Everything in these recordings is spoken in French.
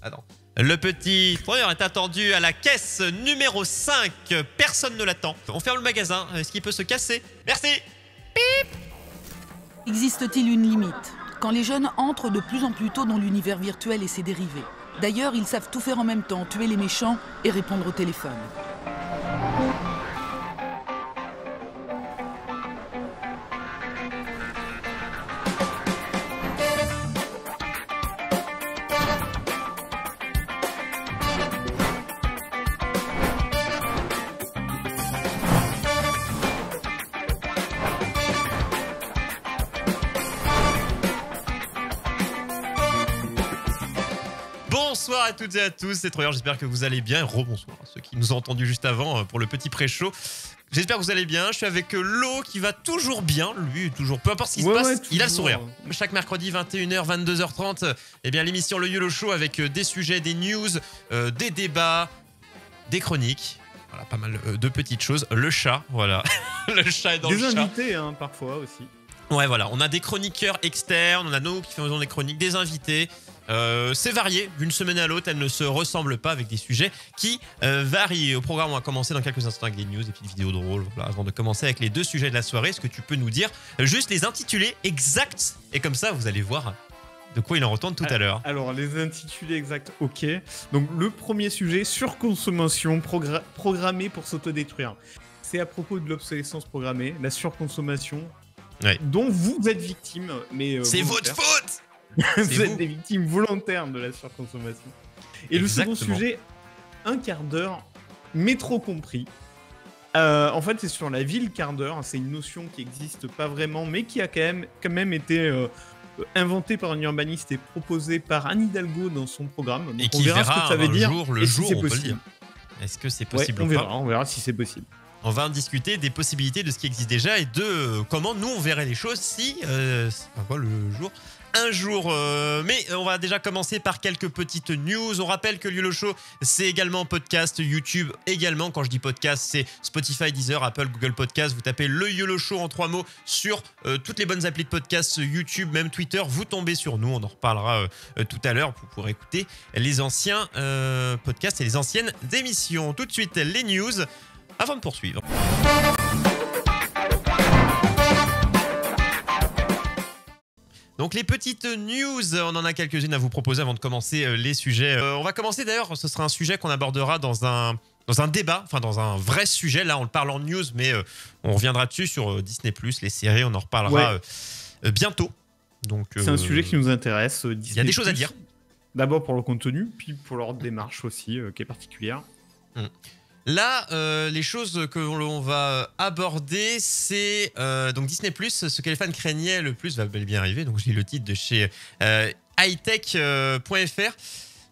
Attends. Le petit fournisseur est attendu à la caisse numéro 5. Personne ne l'attend. On ferme le magasin. Est-ce qu'il peut se casser? Merci. Pip. Existe-t-il une limite? Quand les jeunes entrent de plus en plus tôt dans l'univers virtuel et ses dérivés. D'ailleurs, ils savent tout faire en même temps, tuer les méchants et répondre au téléphone. Bonsoir à toutes et à tous, c'est Troyer, j'espère que vous allez bien. Et rebonsoir à ceux qui nous ont entendus juste avant pour le petit pré-show. J'espère que vous allez bien. Je suis avec Lo qui va toujours bien, lui, toujours. Peu importe ce qui se passe, il a le sourire. Chaque mercredi, 21h, 22h30, eh bien, l'émission Le YOLO Show avec des sujets, des news, des débats, des chroniques. Voilà, pas mal de petites choses. Le chat, voilà. Le chat est dans le chat. Des invités, hein, parfois aussi. Ouais, voilà. On a des chroniqueurs externes, on a nous qui faisons des chroniques, des invités. C'est varié, d'une semaine à l'autre, elles ne se ressemblent pas avec des sujets qui varient. Au programme, on va commencer dans quelques instants avec des news, des petites vidéos drôles. Voilà, avant de commencer avec les deux sujets de la soirée, est-ce que tu peux nous dire juste les intitulés exacts? Et comme ça, vous allez voir de quoi il en retourne tout à l'heure. Alors, les intitulés exacts, ok. Donc, le premier sujet, surconsommation programmée pour s'autodétruire. C'est à propos de l'obsolescence programmée, la surconsommation dont vous êtes victime. C'est votre faute! Vous êtes des victimes volontaires de la surconsommation. Et Exactement. le second sujet, un quart d'heure, métro compris. En fait, c'est sur la ville quart d'heure. C'est une notion qui n'existe pas vraiment, mais qui a quand même été inventée par un urbaniste et proposée par Anne Hidalgo dans son programme. Donc, et qui verra ce que ça veut dire, le si jour, c'est on peut le possible. dire. Est-ce que c'est possible on ou pas? verra, on verra si c'est possible. On va en discuter des possibilités de ce qui existe déjà et de comment nous on verrait les choses si le jour. Un jour, mais on va déjà commencer par quelques petites news. On rappelle que le YOLO Show, c'est également podcast, YouTube également. Quand je dis podcast, c'est Spotify, Deezer, Apple, Google Podcast. Vous tapez le YOLO Show en 3 mots sur toutes les bonnes applis de podcast, YouTube, même Twitter. Vous tombez sur nous, on en reparlera tout à l'heure. Vous pourrez écouter les anciens podcasts et les anciennes émissions. Tout de suite, les news avant de poursuivre. Donc les petites news, on en a quelques-unes à vous proposer avant de commencer les sujets. On va commencer d'ailleurs, ce sera un sujet qu'on abordera dans un débat, enfin dans un vrai sujet. Là on le parle en news, mais on reviendra dessus sur Disney+, les séries, on en reparlera bientôt. Donc c'est un sujet qui nous intéresse. Il y a des choses à dire. D'abord pour le contenu, puis pour leur démarche aussi, qui est particulière. Là, les choses que l'on va aborder, c'est donc Disney+, ce que les fans craignaient le plus va bel et bien arriver. Donc, je lis le titre de chez hightech.fr.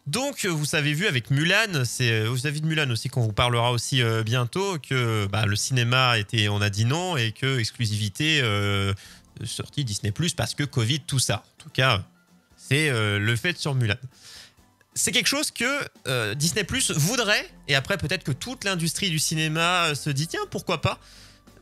Donc, vous avez vu avec Mulan, c'est vous avez de Mulan aussi qu'on vous parlera aussi bientôt, que le cinéma était, on a dit non, et que exclusivité sortie Disney+, parce que Covid, tout ça. En tout cas, c'est le fait sur Mulan. C'est quelque chose que Disney+ voudrait, et après peut-être que toute l'industrie du cinéma se dit tiens, pourquoi pas,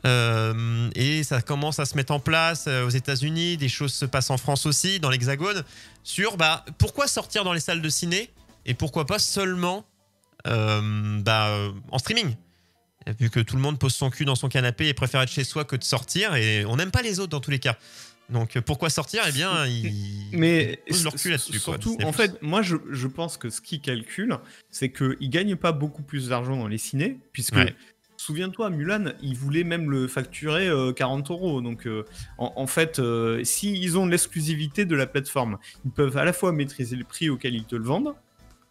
et ça commence à se mettre en place aux États-Unis, des choses se passent en France aussi, dans l'Hexagone, sur pourquoi sortir dans les salles de ciné et pourquoi pas seulement en streaming, vu que tout le monde pose son cul dans son canapé et préfère être chez soi que de sortir, et on n'aime pas les autres dans tous les cas. Donc pourquoi sortir? Eh bien, ils posent leur cul là-dessus. Surtout, en fait, moi je pense que ce qu'ils calculent, c'est qu'ils ne gagnent pas beaucoup plus d'argent dans les cinés, puisque, souviens-toi, Mulan, ils voulaient même le facturer 40 €. Donc en fait, s'ils ont l'exclusivité de la plateforme, ils peuvent à la fois maîtriser le prix auquel ils te le vendent,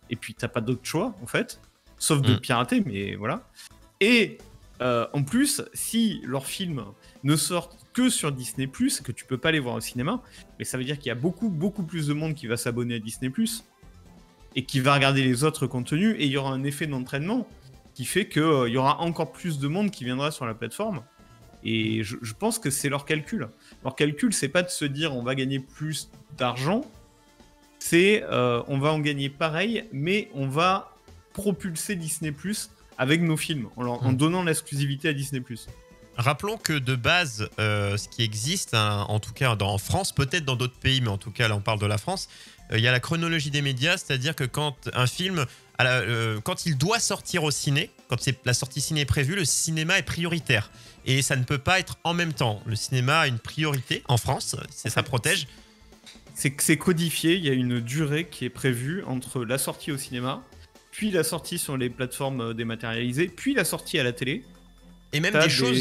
et puis tu n'as pas d'autre choix, en fait, sauf de pirater, mais voilà. Et en plus, si leurs films ne sortent que sur Disney+, que tu peux pas les voir au cinéma, mais ça veut dire qu'il y a beaucoup plus de monde qui va s'abonner à Disney+, et qui va regarder les autres contenus, et il y aura un effet d'entraînement qui fait qu'il y aura encore plus de monde qui viendra sur la plateforme. Et je pense que c'est leur calcul. Leur calcul, c'est pas de se dire on va gagner plus d'argent, c'est on va en gagner pareil, mais on va propulser Disney+ avec nos films, en donnant l'exclusivité à Disney+. Rappelons que de base, ce qui existe, hein, en tout cas en France, peut-être dans d'autres pays, mais en tout cas là on parle de la France, il y a la chronologie des médias, c'est-à-dire que quand un film, quand il doit sortir au ciné, quand la sortie ciné est prévue, le cinéma est prioritaire. Et ça ne peut pas être en même temps. Le cinéma a une priorité en France, ça protège. C'est codifié, il y a une durée qui est prévue entre la sortie au cinéma, puis la sortie sur les plateformes dématérialisées, puis la sortie à la télé. Et même des choses...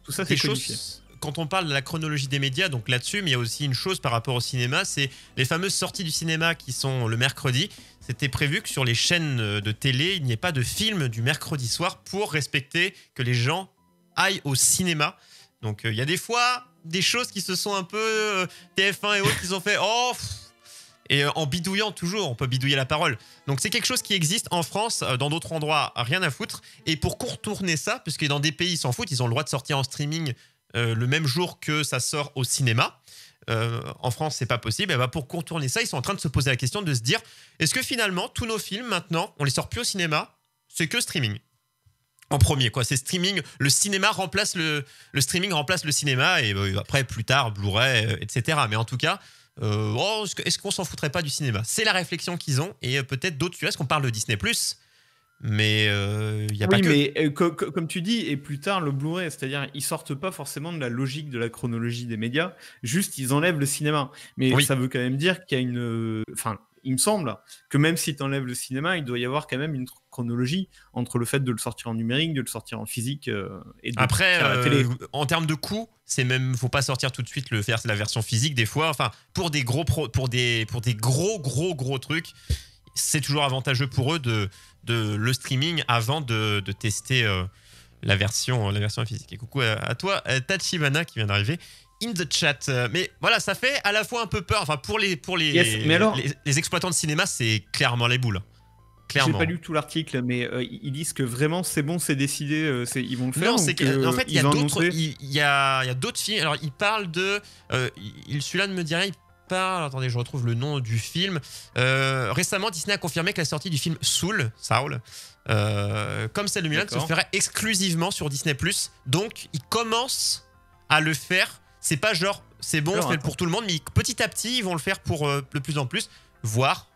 Tout ça, c'est codifié. Quand on parle de la chronologie des médias, donc là-dessus, mais il y a aussi une chose par rapport au cinéma, c'est les fameuses sorties du cinéma qui sont le mercredi. C'était prévu que sur les chaînes de télé, il n'y ait pas de film du mercredi soir pour respecter que les gens aillent au cinéma. Donc il y a des fois des choses qui se sont un peu TF1 et autres qui ont fait et en bidouillant toujours, on peut bidouiller la parole. Donc c'est quelque chose qui existe en France, dans d'autres endroits, rien à foutre. Et pour contourner ça, puisque dans des pays ils s'en foutent, ils ont le droit de sortir en streaming le même jour que ça sort au cinéma. En France, c'est pas possible. Et bah pour contourner ça, ils sont en train de se poser la question de se dire, est-ce que finalement tous nos films maintenant, on les sort plus au cinéma, c'est que streaming. En premier, quoi, c'est streaming. Le cinéma remplace le streaming remplace le cinéma et après plus tard Blu-ray, etc. Mais en tout cas, est-ce qu'on s'en foutrait pas du cinéma? C'est la réflexion qu'ils ont et peut-être d'autres. Est-ce qu'on parle de Disney+, mais il y a pas que. Oui, mais comme tu dis, et plus tard le Blu-ray, c'est-à-dire ils sortent pas forcément de la logique de la chronologie des médias, juste ils enlèvent le cinéma. Mais ça veut quand même dire qu'il y a une, enfin, il me semble que même si tu enlèves le cinéma, il doit y avoir quand même une chronologie entre le fait de le sortir en numérique, de le sortir en physique et de après le sortir à la télé. En termes de coût, c'est même faut pas sortir tout de suite faire la version physique des fois. Enfin, pour des pour des gros trucs, c'est toujours avantageux pour eux de le streaming avant de tester la version physique. Et coucou à toi, Tachibana qui vient d'arriver in the chat. Mais voilà, ça fait à la fois un peu peur. Enfin, pour les exploitants de cinéma, c'est clairement les boules. Clairement. J'ai pas lu tout l'article, mais ils disent que vraiment c'est bon, c'est décidé, ils vont le faire. Non, c'est qu'en fait, il y a d'autres films. Alors, ils parlent de. Celui-là ne me dit rien. Attendez, je retrouve le nom du film. Récemment, Disney a confirmé que la sortie du film Soul, comme celle de Mulan, se ferait exclusivement sur Disney+. Donc, ils commencent à le faire. C'est pas genre, c'est bon, on fait pour tout le monde, mais petit à petit, ils vont le faire pour de plus en plus, voire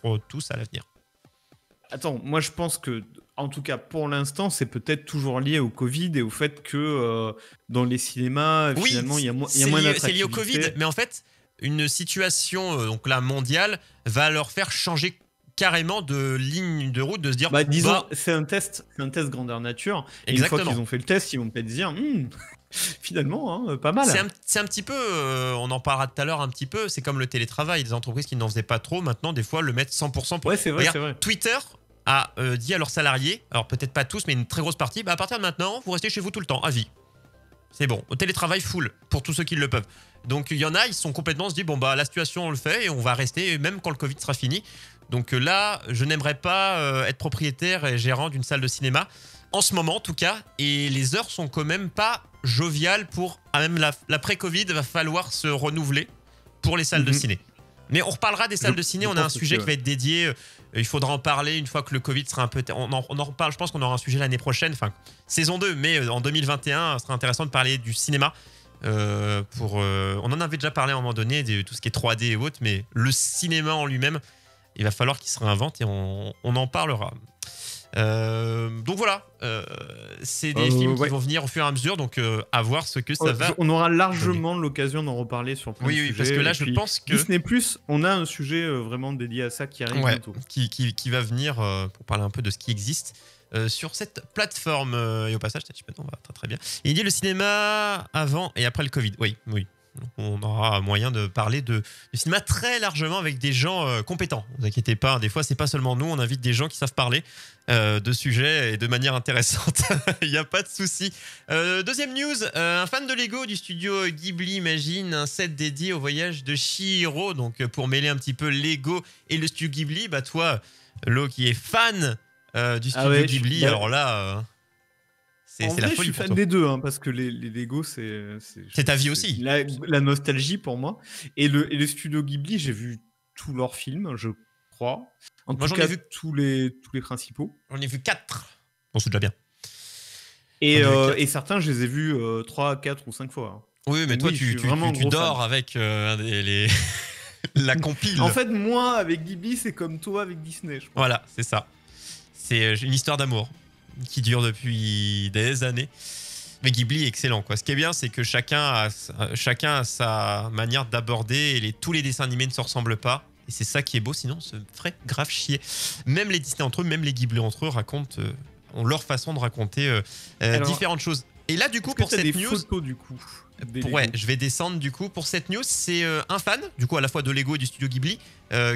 pour tous à l'avenir. Attends, moi je pense que, en tout cas pour l'instant, c'est peut-être toujours lié au Covid et au fait que dans les cinémas, finalement, il y a moins d'attractivité. C'est lié au Covid, mais en fait, une situation donc là mondiale va leur faire changer carrément de ligne de route, de se dire disons c'est un test grandeur nature. Et une fois qu'ils ont fait le test, ils vont peut-être dire finalement pas mal. C'est un petit peu on en parlera tout à l'heure un petit peu, c'est comme le télétravail, des entreprises qui n'en faisaient pas trop maintenant des fois le mettent 100% pour... Ouais, c'est vrai, c'est vrai. Twitter a dit à leurs salariés, alors peut-être pas tous mais une très grosse partie, à partir de maintenant vous restez chez vous tout le temps à vie. C'est bon, au télétravail full pour tous ceux qui le peuvent. Donc il y en a, ils sont complètement, se disent la situation on le fait et on va rester même quand le Covid sera fini. Donc là, je n'aimerais pas être propriétaire et gérant d'une salle de cinéma en ce moment en tout cas, et les heures sont quand même pas joviales pour même l'après-Covid, va falloir se renouveler pour les salles de ciné. Mais on reparlera des salles de ciné, on a un sujet qui va être dédié, il faudra en parler une fois que le Covid sera un peu... On en reparle, je pense qu'on aura un sujet l'année prochaine, enfin saison 2, mais en 2021, ce sera intéressant de parler du cinéma. On en avait déjà parlé à un moment donné, de tout ce qui est 3D et autres, mais le cinéma en lui-même, il va falloir qu'il se réinvente et on en parlera. Donc voilà, c'est des films qui vont venir au fur et à mesure, donc à voir ce que ça va. On aura largement l'occasion d'en reparler sur plein de sujets. Oui, parce que là, je pense que Disney+, on a un sujet vraiment dédié à ça qui arrive bientôt. Qui va venir pour parler un peu de ce qui existe sur cette plateforme. Et au passage, on va très bien. Il dit le cinéma avant et après le Covid. Oui. On aura moyen de parler du cinéma très largement avec des gens compétents. Ne vous inquiétez pas, des fois c'est pas seulement nous, on invite des gens qui savent parler de sujets et de manière intéressante. Il n'y a pas de souci. Deuxième news, un fan de Lego du studio Ghibli imagine un set dédié au voyage de Chihiro. Donc pour mêler un petit peu Lego et le studio Ghibli, toi, Lo qui est fan du studio Ghibli, alors là... En vrai, je suis fan des deux, parce que les Lego, c'est ta vie aussi. La nostalgie pour moi. Et le studio Ghibli, j'ai vu tous leurs films, je crois. En tout cas, tous les principaux. J'en ai vu 4. Bon, c'est déjà bien. Et certains, je les ai vus 3, 4 ou 5 fois. Oui, mais toi, tu dors avec la compile. En fait, moi, avec Ghibli, c'est comme toi avec Disney, je pense. Voilà, c'est ça. C'est une histoire d'amour qui dure depuis des années. Mais Ghibli est excellent, quoi. Ce qui est bien, c'est que chacun a sa manière d'aborder et tous les dessins animés ne se ressemblent pas. Et c'est ça qui est beau, sinon on se ferait grave chier. Même les Disney entre eux, même les Ghibli entre eux ont leur façon de raconter différentes choses. Et là, du coup, pour cette news... photos, du coup. Ouais, je vais descendre du coup. Pour cette news, c'est un fan, du coup, à la fois de Lego et du studio Ghibli,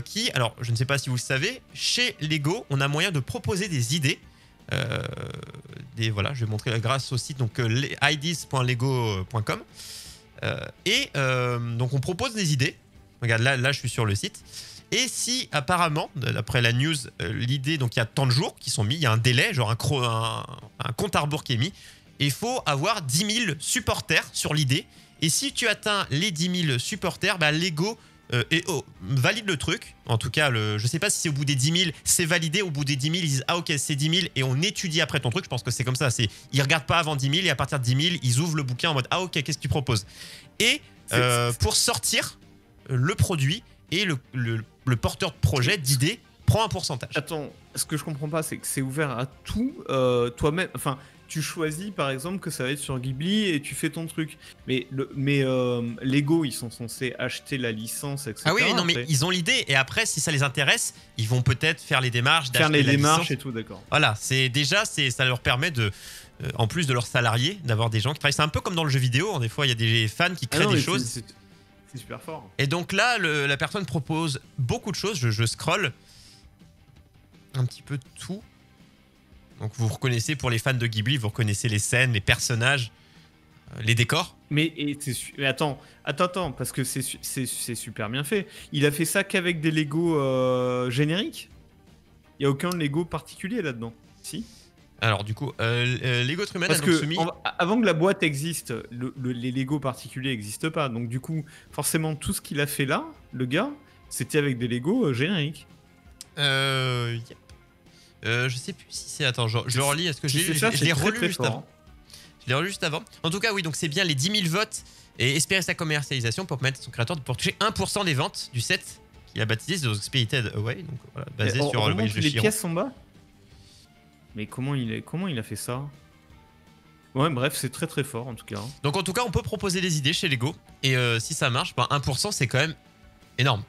qui, alors, je ne sais pas si vous le savez, chez Lego, on a moyen de proposer des idées. Voilà, je vais montrer grâce au site, donc ideas.lego.com. Donc, on propose des idées. Regarde, là, je suis sur le site. Et si, apparemment, d'après la news, l'idée, donc il y a tant de jours qui sont mis, il y a un délai, genre un compte à rebours qui est mis. Et il faut avoir 10 000 supporters sur l'idée. Et si tu atteins les 10 000 supporters, bah Lego valide le truc. En tout cas, je sais pas si c'est au bout des 10 000, c'est validé. Au bout des 10 000, ils disent ah ok, c'est 10 000 et on étudie après ton truc. Je pense que c'est comme ça. Ils regardent pas avant 10 000 et à partir de 10 000, ils ouvrent le bouquin en mode ah ok, qu'est-ce que tu proposes. Et pour sortir le produit et le porteur de projet, d'idée, prend un pourcentage. Attends, ce que je comprends pas, c'est que c'est ouvert à tout toi-même. Enfin, tu choisis par exemple que ça va être sur Ghibli et tu fais ton truc. Mais Lego, ils sont censés acheter la licence, etc. Ah oui, non, mais ils ont l'idée et après, si ça les intéresse, ils vont peut-être faire les démarches, faire les démarches et tout, d'accord. Voilà, ça leur permet de, en plus de leurs salariés, d'avoir des gens qui travaillent. C'est un peu comme dans le jeu vidéo. Des fois, il y a des fans qui créent des choses. C'est super fort. Et donc là, la personne propose beaucoup de choses. Je scrolle un petit peu tout. Donc vous reconnaissez, pour les fans de Ghibli, vous reconnaissez les scènes, les personnages, les décors. Mais attends, parce que c'est super bien fait. Il a fait ça qu'avec des Lego génériques. Il n'y a aucun Lego particulier là-dedans. Si. Alors du coup, Lego Truman parce a donc soumis... avant que la boîte existe, les Lego particuliers n'existent pas. Donc du coup, forcément, tout ce qu'il a fait là, le gars, c'était avec des Lego génériques. Yep. Je sais plus si c'est... Attends, je relis. Est-ce que je l'ai relu juste avant? Je l'ai relu juste avant. En tout cas, oui, donc c'est bien les 10 000 votes et espérer sa commercialisation pour permettre à son créateur de pouvoir toucher 1% des ventes du set qu'il a baptisé The Spirited Away. Donc voilà, basé sur le voyage de Chihiro. Les pièces sont bas. Mais comment il a fait ça? Ouais, bref, c'est très très fort en tout cas. Donc en tout cas, on peut proposer des idées chez Lego. Et si ça marche, 1% c'est quand même énorme.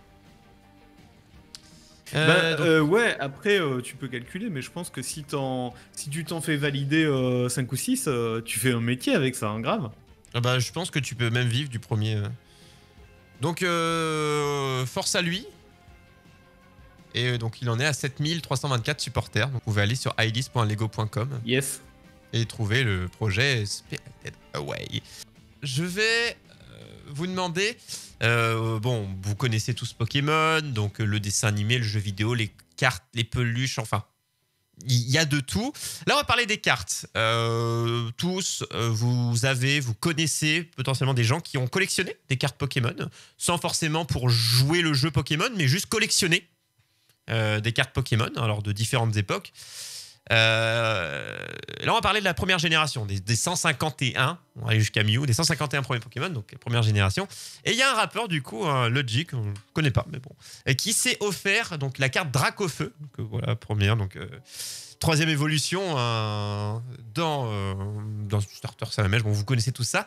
Ouais, après tu peux calculer, mais je pense que si tu t'en fais valider 5 ou 6, tu fais un métier avec ça, hein, grave. Je pense que tu peux même vivre du premier. Donc force à lui. Et donc il en est à 7324 supporters. Donc vous pouvez aller sur ideas.lego.com. Yes. Et trouver le projet Spirited Away. Je vais vous demander... vous connaissez tous Pokémon, donc le dessin animé, le jeu vidéo, les cartes, les peluches, enfin, il y a de tout. Là, on va parler des cartes. Tous, vous connaissez potentiellement des gens qui ont collectionné des cartes Pokémon, sans forcément pour jouer le jeu Pokémon, mais juste collectionner des cartes Pokémon, alors de différentes époques. Là, on va parler de la première génération, des 151, on va aller jusqu'à Mew, des 151 premiers Pokémon, donc la première génération. Et il y a un rappeur, du coup, Logic, on ne connaît pas, mais bon, qui s'est offert donc, la carte Dracofeu, donc voilà, première, donc troisième évolution dans Starter Salamèche, bon, vous connaissez tout ça.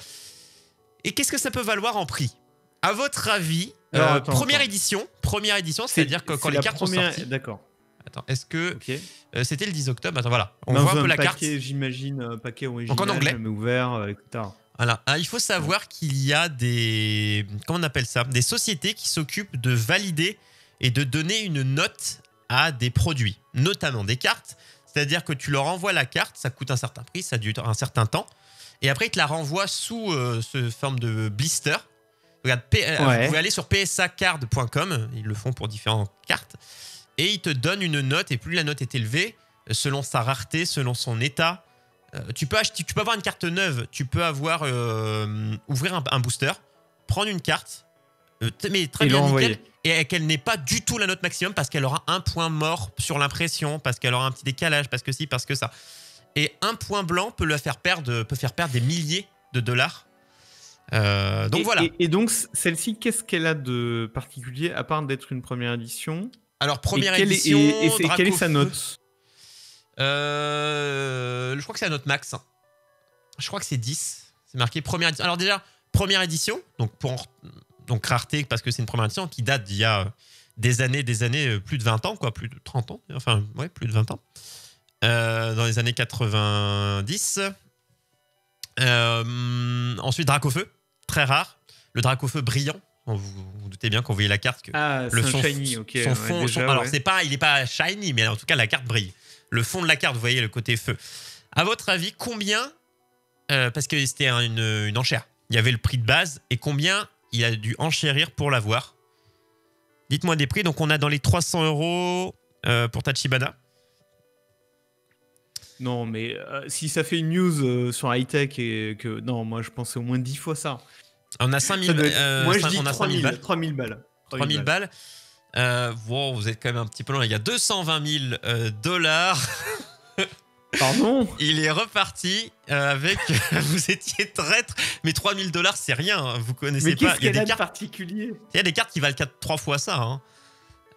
Et qu'est-ce que ça peut valoir en prix? À votre avis, première édition, c'est-à-dire que quand les cartes sont sorties. D'accord. Attends, est-ce que c'était le 10 octobre? Attends, voilà. On voit un peu la carte. J'imagine, paquet original, donc en anglais. Mais ouvert, etc. Voilà. Il faut savoir qu'il y a des... Comment on appelle ça? Des sociétés qui s'occupent de valider et de donner une note à des produits, notamment des cartes. C'est-à-dire que tu leur envoies la carte, ça coûte un certain prix, ça dure un certain temps. Et après, ils te la renvoient sous forme de blister. Regarde, vous pouvez aller sur psacard.com. Ils le font pour différentes cartes. Et il te donne une note, et plus la note est élevée, selon sa rareté, selon son état. Tu peux avoir une carte neuve, tu peux ouvrir un booster, prendre une carte, mais très bien nickel, et qu'elle n'ait pas du tout la note maximum parce qu'elle aura un point mort sur l'impression, parce qu'elle aura un petit décalage, parce que ci, parce que ça. Et un point blanc peut faire perdre des milliers de dollars. Donc voilà. Et donc, celle-ci, qu'est-ce qu'elle a de particulier, à part d'être une première édition? Alors, première édition. Quelle est sa note? Je crois que c'est la note max. Je crois que c'est 10. C'est marqué première édition. Alors, déjà, première édition. Donc rareté, parce que c'est une première édition qui date d'il y a des années, plus de 20 ans, quoi. Plus de 30 ans. Enfin, ouais, plus de 20 ans. Dans les années 90. Ensuite, Dracofeu. Très rare. Le Dracofeu brillant. Vous vous doutez bien qu'on voyait la carte que le son shiny, ok. Son fond, alors il n'est pas shiny, mais en tout cas la carte brille. Le fond de la carte, vous voyez le côté feu. À votre avis, combien parce que c'était une enchère. Il y avait le prix de base et combien il a dû enchérir pour l'avoir. Dites-moi des prix. Donc on a dans les 300 € pour Tachibana. Non, mais si ça fait une news sur high-tech et que... Non, moi, je pensais au moins 10 fois ça. On a 5000 moi, je dis on a 3000 balles. 3000 balles. 3000 balles. Wow, vous êtes quand même un petit peu loin. Il y a 220 000 dollars. Pardon? Il est reparti avec... vous étiez traître. Mais 3000 dollars, c'est rien. Hein. Vous connaissez pas. Il y a des cartes particuliers. Il y a des cartes qui valent 3 fois ça.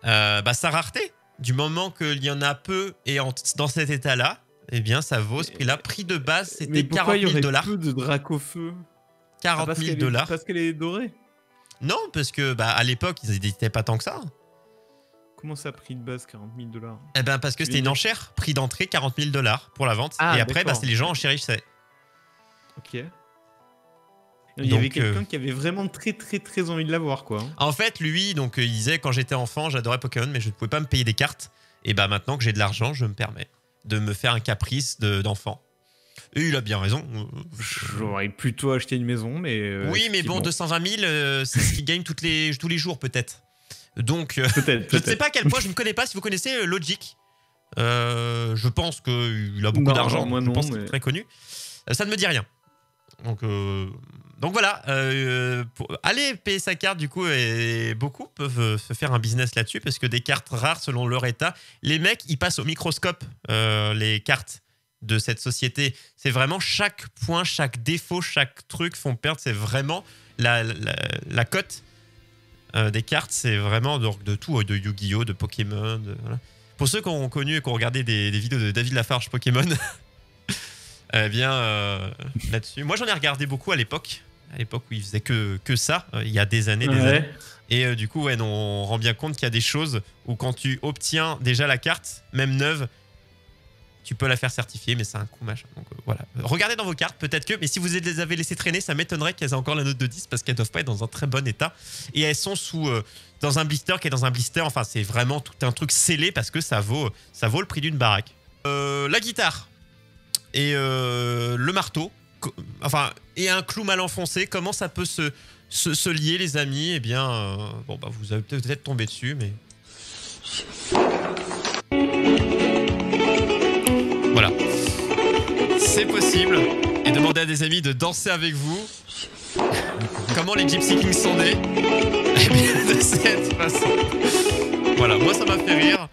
Hein. Sa rareté, du moment qu'il y en a peu et dans cet état-là, eh bien, ça vaut ce prix-là. Prix de base, c'était 40 000 dollars. Peu de Dracofeu. 40 000 dollars. Parce qu'elle est dorée? Non, parce que à l'époque, ils n'éditaient pas tant que ça. Comment ça, prix de base 40 000 dollars? Eh ben, parce que c'était une enchère. Prix d'entrée 40 000 dollars pour la vente. Et après, c'est les gens enchérissaient. Ok. Il y avait quelqu'un qui avait vraiment très très très envie de l'avoir, quoi. En fait, lui, donc, il disait quand j'étais enfant, j'adorais Pokémon, mais je ne pouvais pas me payer des cartes. Et maintenant que j'ai de l'argent, je me permets de me faire un caprice d'enfant. Et il a bien raison. J'aurais plutôt acheté une maison, mais... oui, mais bon, 220 000, c'est ce qu'il gagne tous les jours, peut-être. Donc, peut-être. Je ne sais pas à quel point, je ne connais pas. Si vous connaissez Logic, je pense qu'il a beaucoup d'argent. Moi, je pense qu'il est très connu. Ça ne me dit rien. Donc voilà. Allez payer sa carte, du coup, et beaucoup peuvent se faire un business là-dessus, parce que des cartes rares, selon leur état, les mecs, ils passent au microscope les cartes de cette société. C'est vraiment chaque point, chaque défaut, chaque truc font perdre. C'est vraiment la cote des cartes. C'est vraiment de tout, de Yu-Gi-Oh, de Pokémon. Voilà. Pour ceux qui ont connu et qui ont regardé des vidéos de David Lafarge Pokémon, eh bien, là-dessus. Moi, j'en ai regardé beaucoup à l'époque où il faisait que ça, il y a des années, années. Et du coup, on rend bien compte qu'il y a des choses où quand tu obtiens déjà la carte, même neuve, tu peux la faire certifier, mais c'est un coup machin. Donc voilà. Regardez dans vos cartes, peut-être que... Mais si vous les avez laissées traîner, ça m'étonnerait qu'elles aient encore la note de 10, parce qu'elles doivent pas être dans un très bon état. Et elles sont dans un blister qui est dans un blister. Enfin, c'est vraiment tout un truc scellé, parce que ça vaut le prix d'une baraque. La guitare et le marteau, et un clou mal enfoncé, comment ça peut se lier, les amis? Eh bien, vous avez peut-être tombé dessus, mais... Voilà. C'est possible. Et demandez à des amis de danser avec vous. Comment les Gypsy Kings sont nés? Eh bien, de cette façon. Voilà, moi ça m'a fait rire.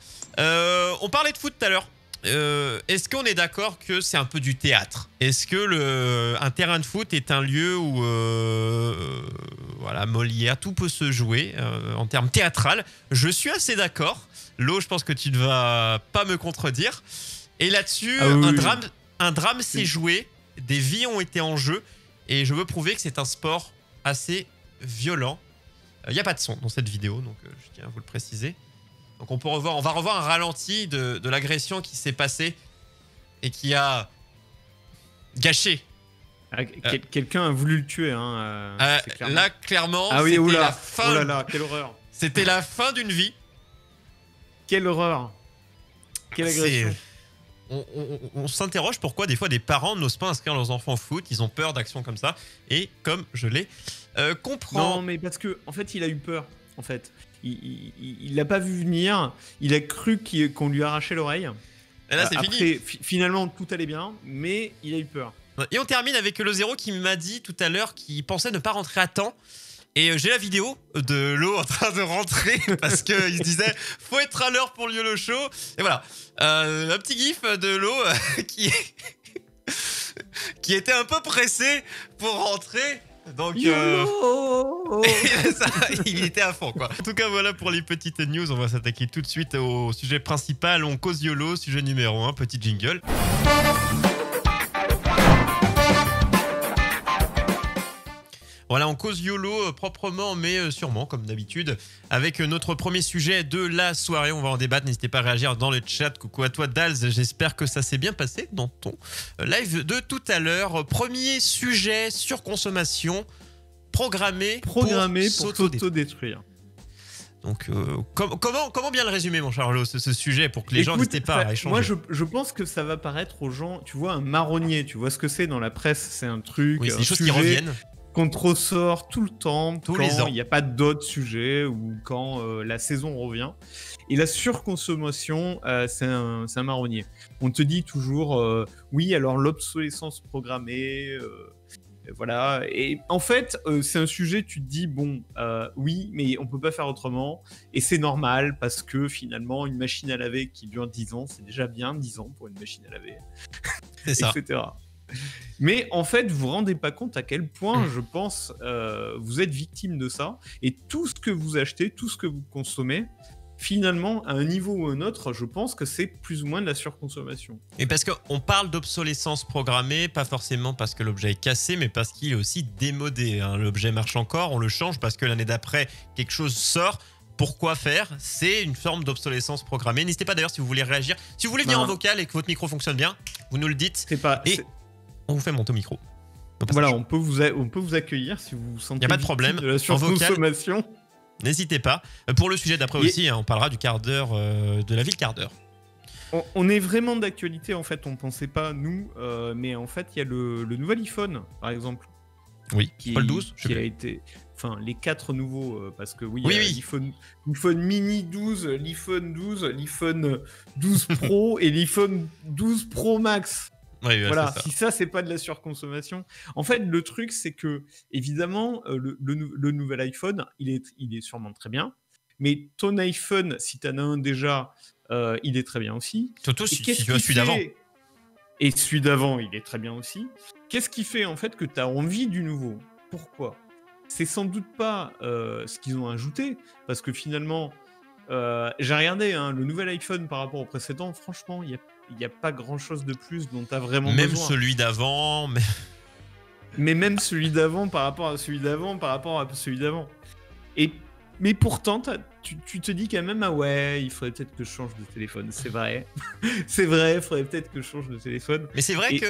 On parlait de foot tout à l'heure. Est-ce qu'on est d'accord que c'est un peu du théâtre? Est-ce que un terrain de foot est un lieu où Molière, tout peut se jouer en termes théâtral? Je suis assez d'accord. Lo, je pense que tu ne vas pas me contredire. Et là-dessus, un drame s'est joué, des vies ont été en jeu, et je veux prouver que c'est un sport assez violent. Il n'y a pas de son dans cette vidéo, donc je tiens à vous le préciser. Donc on va revoir un ralenti de l'agression qui s'est passée et qui a gâché. Quelqu'un a voulu le tuer, hein. Là, clairement, c'était la fin. Oh là là, quelle horreur. C'était la fin d'une vie. Quelle horreur. Quelle agression. On s'interroge pourquoi des fois des parents n'osent pas inscrire leurs enfants au foot. Ils ont peur d'actions comme ça. Et comme je l'ai comprends. Non, mais parce que en fait, il a eu peur. En fait, il l'a pas vu venir. Il a cru qu'on lui arrachait l'oreille. Et là, c'est fini. Finalement, tout allait bien, mais il a eu peur. Et on termine avec le Zéro qui m'a dit tout à l'heure qu'il pensait ne pas rentrer à temps. Et j'ai la vidéo de Lo en train de rentrer parce qu'il se disait faut être à l'heure pour le YOLO Show. Et voilà, un petit gif de Lo qui était un peu pressé pour rentrer. Donc, ça, il était à fond, quoi. En tout cas, voilà pour les petites news. On va s'attaquer tout de suite au sujet principal. On cause YOLO, sujet numéro 1, petit jingle. Voilà, on cause YOLO proprement, mais sûrement, comme d'habitude, avec notre premier sujet de la soirée. On va en débattre, n'hésitez pas à réagir dans le chat. Coucou à toi, Dals, j'espère que ça s'est bien passé dans ton live de tout à l'heure. Premier sujet, surconsommation, programmé pour s'auto-détruire. Donc, comment bien le résumer, mon Charlot, ce sujet, pour que les gens n'hésitent pas à échanger? Moi, je pense que ça va paraître aux gens, tu vois, un marronnier, tu vois ce que c'est dans la presse, c'est un truc, oui, c'est des choses qui reviennent. Qu'on te ressort tout le temps, tous les ans. Il n'y a pas d'autres sujets ou quand la saison revient. Et la surconsommation, c'est un marronnier. On te dit toujours, oui, alors l'obsolescence programmée, voilà. Et en fait, c'est un sujet, tu te dis, bon, oui, mais on peut pas faire autrement. Et c'est normal parce que finalement, une machine à laver qui dure 10 ans, c'est déjà bien 10 ans pour une machine à laver. C'est ça. Etc. Mais en fait, vous vous rendez pas compte à quel point, je pense, vous êtes victime de ça. Et tout ce que vous achetez, tout ce que vous consommez, finalement, à un niveau ou un autre, je pense que c'est plus ou moins de la surconsommation. Et parce qu'on parle d'obsolescence programmée, pas forcément parce que l'objet est cassé, mais parce qu'il est aussi démodé. Hein. L'objet marche encore, on le change parce que l'année d'après, quelque chose sort. Pourquoi faire? C'est une forme d'obsolescence programmée. N'hésitez pas d'ailleurs si vous voulez réagir. Si vous voulez venir en vocal et que votre micro fonctionne bien, vous nous le dites. On vous fait monter au micro. Voilà, on peut vous accueillir si vous vous sentez. Il n'y a pas de problème. De la surconsommation. N'hésitez pas. Pour le sujet d'après aussi, hein, on parlera du quart d'heure, de la ville quart d'heure. On est vraiment d'actualité en fait. On pensait pas nous, mais en fait il y a le nouvel iPhone par exemple. Oui. Pas le 12. Qui a été. Enfin, les 4 nouveaux, parce que oui. l'iPhone Mini 12, l'iPhone 12, l'iPhone 12 Pro et l'iPhone 12 Pro Max. Oui, voilà, ça. Si ça, c'est pas de la surconsommation. En fait, le truc, c'est que, évidemment, le nouvel iPhone, il est sûrement très bien. Mais ton iPhone, si tu en as un déjà, il est très bien aussi. Surtout si tu as celui d'avant. Et celui d'avant, il est très bien aussi. Qu'est-ce qui fait, en fait, que tu as envie du nouveau? Pourquoi? C'est sans doute pas ce qu'ils ont ajouté, parce que finalement, j'ai regardé le nouvel iPhone par rapport au précédent, franchement, il n'y a pas grand-chose de plus dont tu as vraiment besoin. Même celui d'avant. Mais même celui d'avant par rapport à celui d'avant, par rapport à celui d'avant. Mais pourtant, tu te dis quand même, ah ouais, il faudrait peut-être que je change de téléphone. C'est vrai. C'est vrai, il faudrait peut-être que je change de téléphone. Mais c'est vrai que...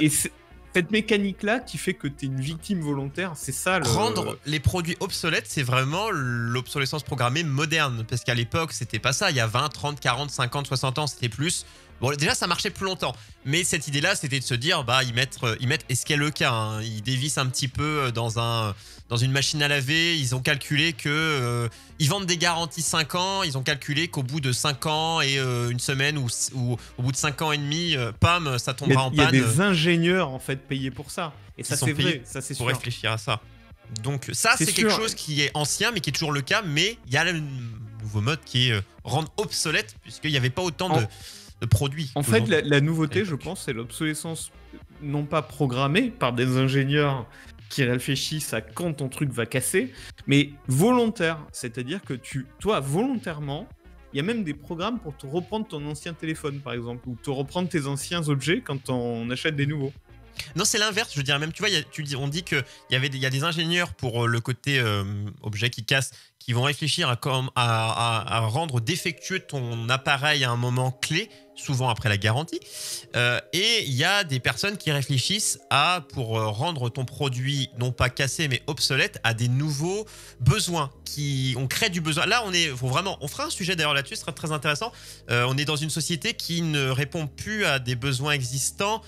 Cette mécanique-là qui fait que tu es une victime volontaire, c'est ça. Rendre les produits obsolètes, c'est vraiment l'obsolescence programmée moderne. Parce qu'à l'époque, c'était pas ça. Il y a 20, 30, 40, 50, 60 ans, c'était plus. Bon, déjà, ça marchait plus longtemps. Mais cette idée-là, c'était de se dire, ils mettent, et ce qui est le cas, hein, ils dévissent un petit peu dans une machine à laver. Ils ont calculé que ils vendent des garanties 5 ans. Ils ont calculé qu'au bout de 5 ans et une semaine ou au bout de 5 ans et demi, pam, ça tombera en panne. Il y a des ingénieurs en fait payés pour ça. Et ça, c'est vrai, ça c'est sûr. Pour réfléchir à ça. Donc ça, c'est quelque chose qui est ancien, mais qui est toujours le cas. Mais il y a le nouveau mode qui est rendre obsolète, puisqu'il n'y avait pas autant de produits. En fait, la nouveauté, je pense, c'est l'obsolescence non pas programmée par des ingénieurs qui réfléchissent à quand ton truc va casser, mais volontaire. C'est-à-dire que toi, volontairement, il y a même des programmes pour te reprendre ton ancien téléphone, par exemple, ou te reprendre tes anciens objets quand on achète des nouveaux. Non, c'est l'inverse, je dirais même. Tu vois, on dit qu'il y a des ingénieurs pour le côté objet qui casse, qui vont réfléchir à rendre défectueux ton appareil à un moment clé, souvent après la garantie. Et il y a des personnes qui réfléchissent pour rendre ton produit non pas cassé mais obsolète à des nouveaux besoins. On crée du besoin. Là, on fera un sujet d'ailleurs là-dessus, ce sera très intéressant. On est dans une société qui ne répond plus à des besoins existants.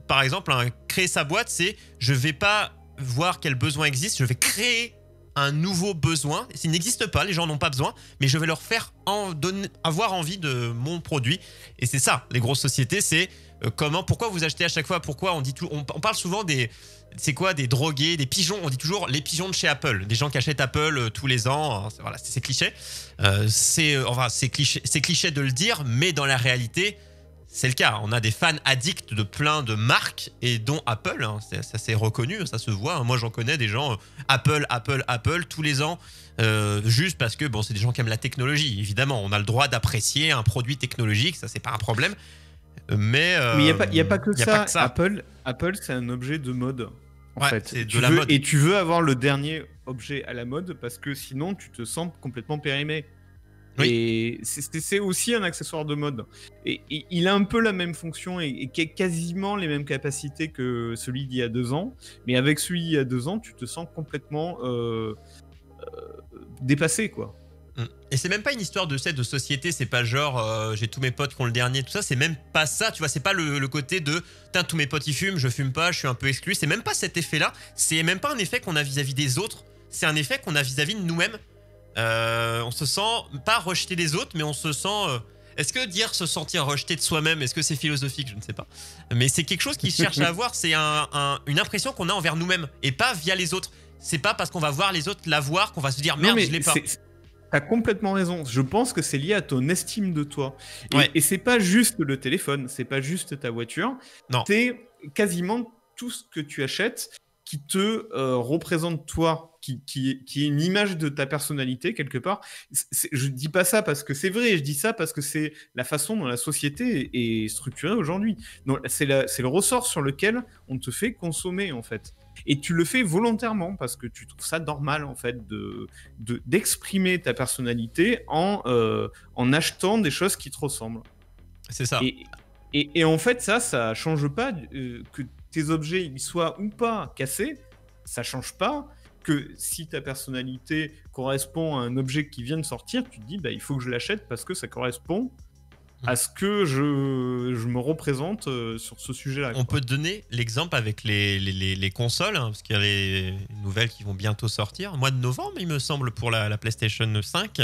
Par exemple, créer sa boîte, c'est je vais pas voir quel besoin existe, je vais créer un nouveau besoin. S'il n'existe pas, les gens n'ont pas besoin, mais je vais leur faire avoir envie de mon produit. Et c'est ça, les grosses sociétés, c'est pourquoi vous achetez à chaque fois, pourquoi on parle souvent des drogués, des pigeons, on dit toujours les pigeons de chez Apple, des gens qui achètent Apple tous les ans, voilà, c'est cliché. C'est cliché de le dire, mais dans la réalité, c'est le cas. On a des fans addicts de plein de marques, et dont Apple. Hein, ça c'est reconnu, ça se voit. Moi, j'en connais des gens Apple tous les ans, juste parce que bon, c'est des gens qui aiment la technologie. Évidemment, on a le droit d'apprécier un produit technologique, ça c'est pas un problème. Mais il y a pas que ça. Apple, c'est un objet de mode. En fait, c'est de la mode. Et tu veux avoir le dernier objet à la mode parce que sinon tu te sens complètement périmé. Oui. Et c'est aussi un accessoire de mode. Et il a un peu la même fonction et quasiment les mêmes capacités que celui d'il y a 2 ans. Mais avec celui d'il y a 2 ans, tu te sens complètement dépassé, quoi. Et c'est même pas une histoire de société, c'est pas genre j'ai tous mes potes qui ont le dernier, tout ça, c'est même pas ça, tu vois, c'est pas le côté de tous mes potes ils fument, je fume pas, je suis un peu exclu, c'est même pas cet effet-là, c'est même pas un effet qu'on a vis-à-vis des autres, c'est un effet qu'on a vis-à-vis de nous-mêmes. On se sent pas rejeté des autres, mais on se sent. Est-ce que dire se sentir rejeté de soi-même, est-ce que c'est philosophique? Je ne sais pas. Mais c'est quelque chose qui cherche à avoir, c'est une impression qu'on a envers nous-mêmes et pas via les autres. C'est pas parce qu'on va voir les autres l'avoir qu'on va se dire merde, je l'ai pas. T'as complètement raison. Je pense que c'est lié à ton estime de toi. Et c'est pas juste le téléphone, c'est pas juste ta voiture. Non. C'est quasiment tout ce que tu achètes qui te représente toi, qui est une image de ta personnalité quelque part. Je dis pas ça parce que c'est vrai, je dis ça parce que c'est la façon dont la société est structurée aujourd'hui. C'est le ressort sur lequel on te fait consommer en fait. Et tu le fais volontairement parce que tu trouves ça normal en fait d'exprimer ta personnalité en achetant des choses qui te ressemblent. C'est ça. Et en fait ça change pas que tes objets ils soient ou pas cassés, ça change pas que si ta personnalité correspond à un objet qui vient de sortir, tu te dis il faut que je l'achète parce que ça correspond à ce que je me représente sur ce sujet-là. On peut te donner l'exemple avec les consoles, hein, parce qu'il y a les nouvelles qui vont bientôt sortir. Au mois de novembre, il me semble, pour la PlayStation 5.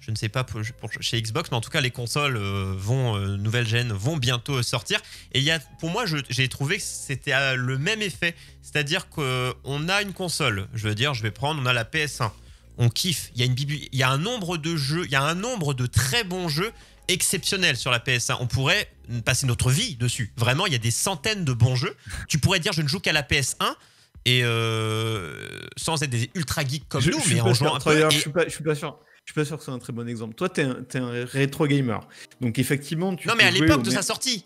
Je ne sais pas pour chez Xbox, mais en tout cas, les consoles nouvelle gen vont bientôt sortir. Et pour moi, j'ai trouvé que c'était le même effet. C'est-à-dire qu'on a une console. Je veux dire, on a la PS1. On kiffe. Il y a un nombre de jeux, il y a un nombre de très bons jeux exceptionnel sur la PS1. On pourrait passer notre vie dessus. Vraiment, il y a des centaines de bons jeux. Tu pourrais dire je ne joue qu'à la PS1 et sans être des ultra geeks comme nous, mais en jouant un peu. Je suis pas sûr. Je suis pas sûr que c'est un très bon exemple. Toi, t'es un rétro gamer, donc effectivement, tu. Non, mais à l'époque de sa sortie.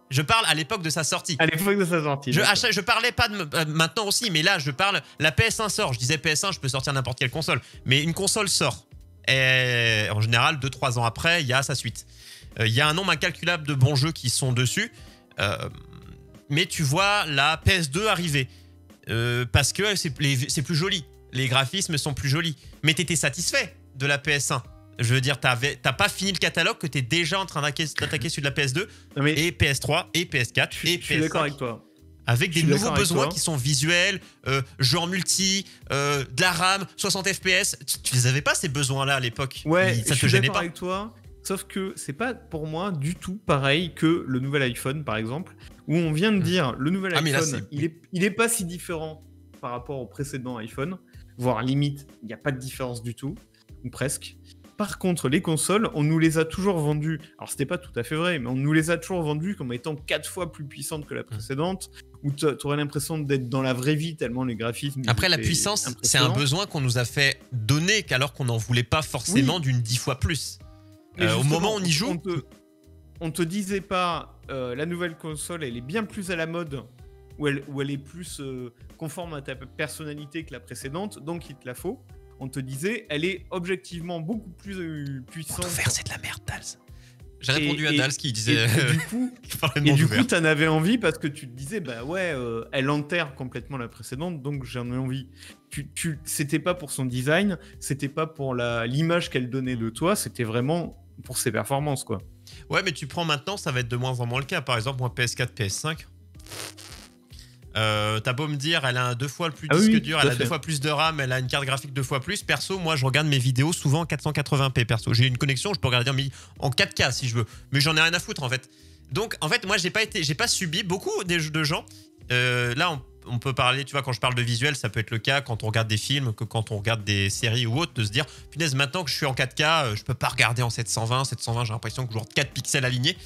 Je parle à l'époque de sa sortie. À l'époque de sa sortie. Je parlais pas de maintenant aussi, mais là, je parle. La PS1 sort. Je disais PS1, je peux sortir n'importe quelle console, mais une console sort. Et en général, 2-3 ans après, il y a sa suite. Il y a un nombre incalculable de bons jeux qui sont dessus. Mais tu vois la PS2 arriver. Parce que c'est plus joli. Les graphismes sont plus jolis. Mais tu étais satisfait de la PS1. Je veux dire, t'as pas fini le catalogue que t'es déjà en train d'attaquer sur de la PS2 et PS3 et PS4 et PS5. Je suis d'accord avec toi. Avec des nouveaux besoins qui sont visuels, jeux en multi, de la RAM, 60 FPS. Tu les avais pas ces besoins-là à l'époque. Ouais, ça te gênait pas avec toi. Sauf que c'est pas pour moi du tout pareil que le nouvel iPhone par exemple, où on vient de dire le nouvel iPhone, il est pas si différent par rapport au précédent iPhone, voire limite, il n'y a pas de différence du tout, ou presque. Par contre, les consoles, on nous les a toujours vendues. Alors, c'était pas tout à fait vrai, mais on nous les a toujours vendues comme étant 4 fois plus puissantes que la précédente, où tu aurais l'impression d'être dans la vraie vie tellement les graphismes. Après, la puissance, c'est un besoin qu'on nous a fait donner, alors qu'on n'en voulait pas forcément d'une 10 fois plus. Au moment où on y joue. On te disait pas, la nouvelle console, elle est bien plus à la mode, ou elle est plus conforme à ta personnalité que la précédente, donc il te la faut. On te disait, elle est objectivement beaucoup plus puissante. Pour tout faire, c'est de la merde, Dals. J'ai répondu à Dals qui disait. Et du coup, t'en avais envie parce que tu te disais, elle enterre complètement la précédente, donc j'en ai envie. C'était pas pour son design, c'était pas pour l'image qu'elle donnait de toi, c'était vraiment pour ses performances, quoi. Ouais, mais tu prends maintenant, ça va être de moins en moins le cas. Par exemple, moi, PS4, PS5. T'as beau me dire, elle a 2 fois le plus de disque dur, elle a 2 fois plus de RAM, elle a une carte graphique 2 fois plus. Perso, moi, je regarde mes vidéos souvent en 480p. Perso, j'ai une connexion, je peux regarder en 4K si je veux, mais j'en ai rien à foutre en fait. Donc, en fait, moi, j'ai pas subi beaucoup de gens. Là, on peut parler, tu vois, quand je parle de visuel, ça peut être le cas quand on regarde des films, que quand on regarde des séries ou autres, de se dire, punaise, maintenant que je suis en 4K, je peux pas regarder en 720, j'ai l'impression que je vois 4 pixels alignés.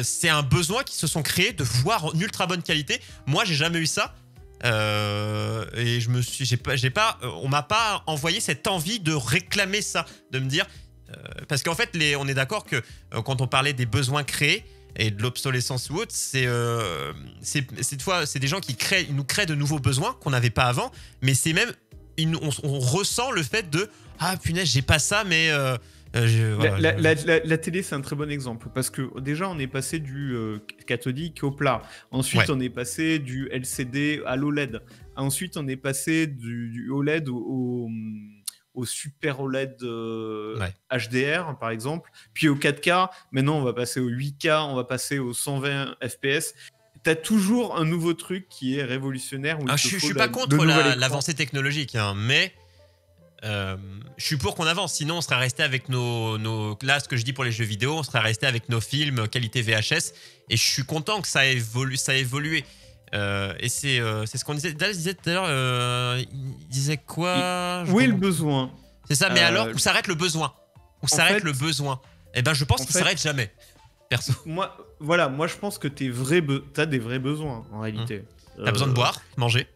C'est un besoin qui se sont créés de voir en ultra bonne qualité. Moi, j'ai jamais eu ça. Et on m'a pas envoyé cette envie de réclamer ça, de me dire, parce qu'en fait, on est d'accord que quand on parlait des besoins créés et de l'obsolescence ou autre, cette fois, c'est des gens ils nous créent de nouveaux besoins qu'on n'avait pas avant, mais c'est même, on ressent le fait de, ah punaise, j'ai pas ça, mais voilà, la télé, c'est un très bon exemple parce que déjà, on est passé du cathodique au plat. Ensuite, on est passé du LCD à l'OLED. Ensuite, on est passé du OLED au Super OLED HDR, par exemple. Puis au 4K. Maintenant, on va passer au 8K, on va passer au 120 FPS. T'as toujours un nouveau truc qui est révolutionnaire. Je suis pas contre l'avancée technologique, hein, mais je suis pour qu'on avance. Sinon, on serait resté avec là, ce que je dis pour les jeux vidéo, on serait resté avec nos films qualité VHS. Et je suis content que ça a évolué. Et c'est ce qu'on disait. Dallas disait tout à l'heure. Il disait quoi? Où est le besoin? C'est ça, mais alors, où s'arrête le besoin? Où s'arrête le besoin? Eh ben, je pense qu'il s'arrête jamais. Perso. Moi, je pense que t'as des vrais besoins, en réalité. T'as besoin de boire, manger.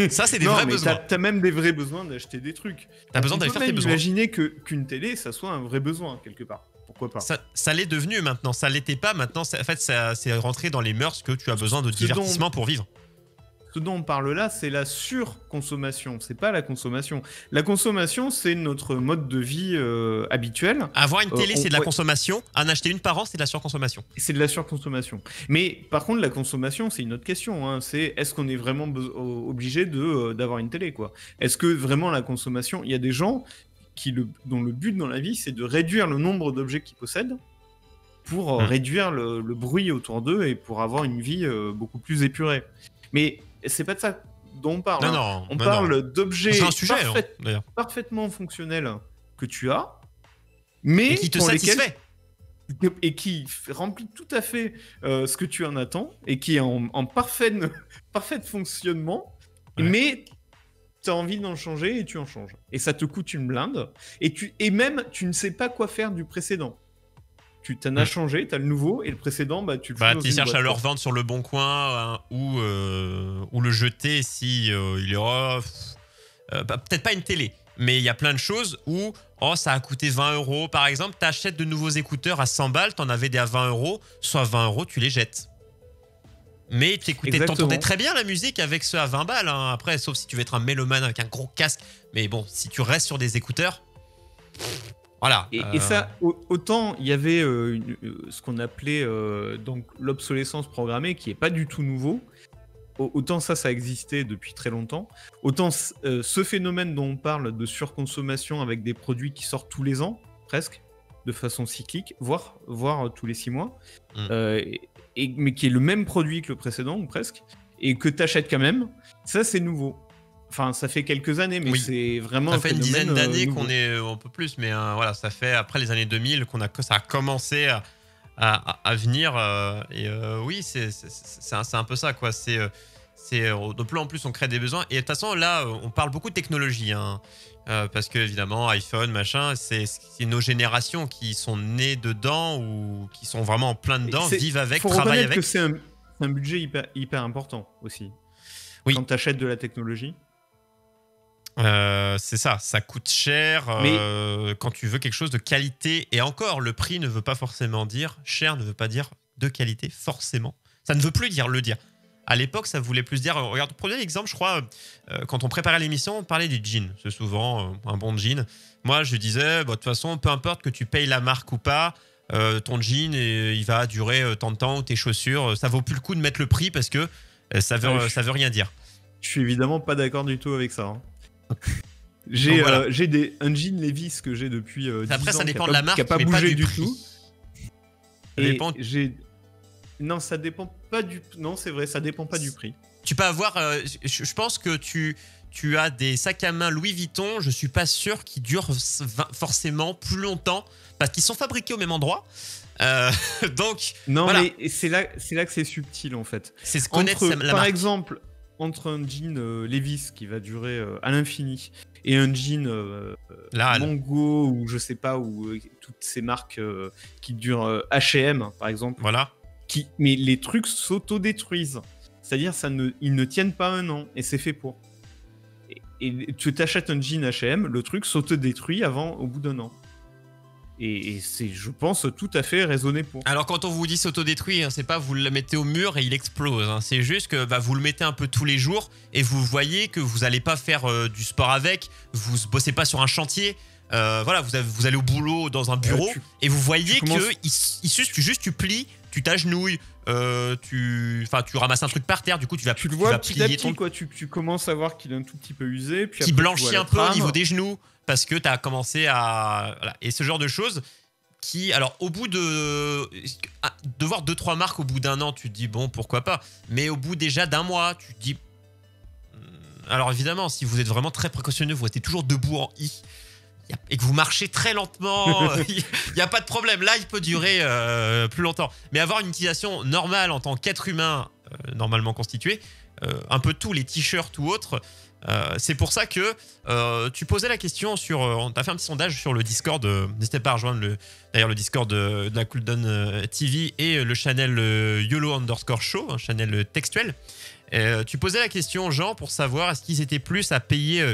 Ça, c'est des vrais besoins. T'as même des vrais besoins d'acheter des trucs. T'as besoin d'aller faire tes besoins. Imaginer qu'une télé, ça soit un vrai besoin, quelque part. Pourquoi pas? Ça l'est devenu maintenant. Ça l'était pas maintenant. En fait, c'est rentré dans les mœurs que tu as besoin de divertissement pour vivre. Ce dont on parle là, c'est la surconsommation. C'est pas la consommation. La consommation, c'est notre mode de vie habituel. Avoir une télé, c'est de la consommation. En acheter une par an, c'est de la surconsommation. C'est de la surconsommation. Mais par contre, la consommation, c'est une autre question. Hein. C'est est-ce qu'on est vraiment obligé d'avoir une télé, quoi? Est-ce que vraiment la consommation... Il y a des gens dont le but dans la vie, c'est de réduire le nombre d'objets qu'ils possèdent pour réduire le bruit autour d'eux et pour avoir une vie beaucoup plus épurée. Mais c'est pas de ça dont on parle. Non, on parle d'objets parfaitement fonctionnels que tu as, mais et qui te satisfait. Et qui remplit tout à fait ce que tu en attends et qui est en parfait fonctionnement, mais tu as envie d'en changer et tu en changes. Et ça te coûte une blinde. Et même, tu ne sais pas quoi faire du précédent. Tu t'en as changé, tu as le nouveau, et le précédent, tu le fais dans une cherches boîte, à le revendre sur le bon coin ou le jeter si il y aura... peut-être pas une télé, mais il y a plein de choses où ça a coûté 20 € par exemple, tu achètes de nouveaux écouteurs à 100 balles, tu en avais des à 20 €, soit 20 €, tu les jettes. Mais t'entendais très bien la musique avec ceux à 20 balles. Hein. Après, sauf si tu veux être un mélomane avec un gros casque. Mais bon, si tu restes sur des écouteurs... Voilà. Et ça, autant il y avait ce qu'on appelait donc l'obsolescence programmée, qui est pas du tout nouveau. Autant ça existait depuis très longtemps. Autant ce phénomène dont on parle de surconsommation avec des produits qui sortent tous les ans, presque, de façon cyclique, voire tous les 6 mois, mais qui est le même produit que le précédent, ou presque, et que tu achètes quand même, ça c'est nouveau. Enfin, ça fait quelques années, mais c'est vraiment... Ça fait une dizaine d'années qu'on est un peu plus, mais voilà, ça fait après les années 2000 que ça a commencé à venir. Oui, c'est un peu ça, quoi. De plus en plus, on crée des besoins. Et de toute façon, là, on parle beaucoup de technologie, hein, parce que, évidemment, iPhone, machin, c'est nos générations qui sont nées dedans ou qui sont vraiment en plein dedans, vivent avec, travaillent avec. Que c'est un budget hyper important aussi. Oui. Quand tu achètes de la technologie. C'est ça coûte cher quand tu veux quelque chose de qualité. Et encore, le prix ne veut pas forcément dire cher, ne veut pas dire de qualité forcément. Ça ne veut plus dire le dire. À l'époque, ça voulait plus dire... Regarde, premier exemple, je crois, quand on préparait l'émission, on parlait des jeans. C'est souvent un bon jean. Moi, je disais, de toute façon, peu importe que tu payes la marque ou pas, ton jean, il va durer tant de temps, ou tes chaussures, ça vaut plus le coup de mettre le prix parce que ça veut rien dire. Je suis évidemment pas d'accord du tout avec ça. Hein. J'ai un jean Levi's que j'ai depuis 10 après, ans, ça dépend de la marque, qui n'a pas bougé du tout. Non, ça dépend pas du... Non, c'est vrai, ça dépend pas du prix. Tu peux avoir... je pense que tu tu as des sacs à main Louis Vuitton, je suis pas sûr qu'ils durent forcément plus longtemps parce qu'ils sont fabriqués au même endroit. Donc, non, voilà. mais c'est là que c'est subtil en fait. C'est se connaître la Par marque. exemple, entre un jean Levi's qui va durer à l'infini et un jean Mongo ou je sais pas, ou toutes ces marques qui durent H&M par exemple. Voilà. Mais les trucs s'autodétruisent. C'est-à-dire ils ne tiennent pas un an et c'est fait pour. Et tu t'achètes un jean H&M, le truc s'autodétruit au bout d'un an. Et c'est, je pense, tout à fait raisonné pour. Alors quand on vous dit s'autodétruit, hein, c'est pas vous le mettez au mur et il explose. Hein. C'est juste que vous le mettez un peu tous les jours et vous voyez que vous allez pas faire du sport avec, vous bossez pas sur un chantier. Voilà, vous allez au boulot dans un bureau et vous voyez que tu plies, tu t'agenouilles, tu ramasses un truc par terre, du coup tu vas le vois petit à petit, quoi. Tu commences à voir qu'il est un tout petit peu usé, puis qui blanchit un peu au niveau des genoux parce que tu as commencé à voilà. Et ce genre de choses qui, alors au bout de voir 2-3 marques au bout d'un an, tu te dis bon pourquoi pas, mais au bout déjà d'un mois, tu te dis alors évidemment si vous êtes vraiment très précautionneux, vous restez toujours debout en I et que vous marchez très lentement, il n'y a pas de problème. Là, il peut durer plus longtemps. Mais avoir une utilisation normale en tant qu'être humain normalement constitué, un peu tous les t-shirts ou autres, c'est pour ça que tu posais la question sur... on t'a fait un petit sondage sur le Discord. N'hésitez pas à rejoindre d'ailleurs le Discord de la Cooldown TV et le channel YOLO_show, un channel textuel. Tu posais la question, Jean, pour savoir est-ce qu'ils étaient plus à payer...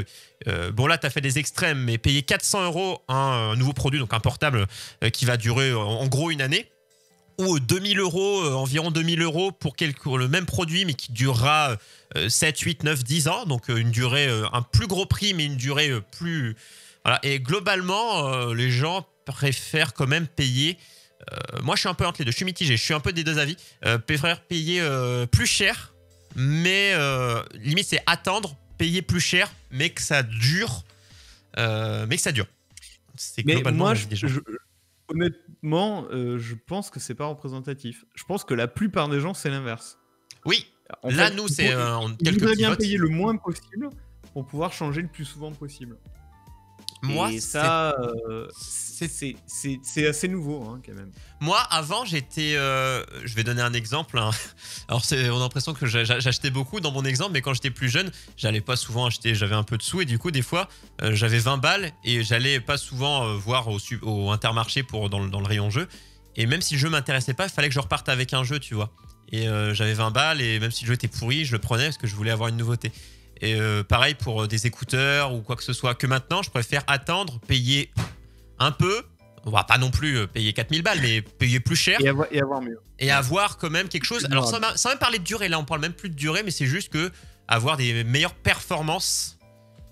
bon là, tu as fait des extrêmes, mais payer 400 € un nouveau produit, donc un portable qui va durer en gros une année, ou 2000 €, environ 2000 € pour le même produit, mais qui durera 7, 8, 9, 10 ans, donc une durée, un plus gros prix, mais une durée plus... Voilà. Et globalement, les gens préfèrent quand même payer... moi, je suis un peu entre les deux, je suis mitigé, je suis un peu des deux avis. Préfère payer plus cher, mais limite c'est attendre, payer plus cher, mais que ça dure. C'est globalement moi, des gens. honnêtement, je pense que c'est pas représentatif. Je pense que la plupart des gens, c'est l'inverse. Oui, en là fait, nous c'est ils quelques voudraient petits bien votes. payer le moins possible pour pouvoir changer le plus souvent possible. Moi, et ça, c'est assez nouveau hein, quand même. Moi, avant, j'étais... je vais donner un exemple. Hein. Alors, on a l'impression que j'achetais beaucoup dans mon exemple, mais quand j'étais plus jeune, j'allais pas souvent acheter. J'avais un peu de sous et du coup, des fois, j'avais 20 balles et j'allais pas souvent voir au Intermarché dans le rayon jeu. Et même si le jeu m'intéressait pas, il fallait que je reparte avec un jeu, tu vois. Et j'avais 20 balles et même si le jeu était pourri, je le prenais parce que je voulais avoir une nouveauté. Et pareil pour des écouteurs ou quoi que ce soit. Que maintenant, je préfère attendre, payer un peu. On va pas non plus payer 4000 balles, mais payer plus cher. Et avoir mieux. Et avoir quand même quelque chose. Alors, sans même parler de durée, là, on parle même plus de durée, mais c'est juste que avoir des meilleures performances.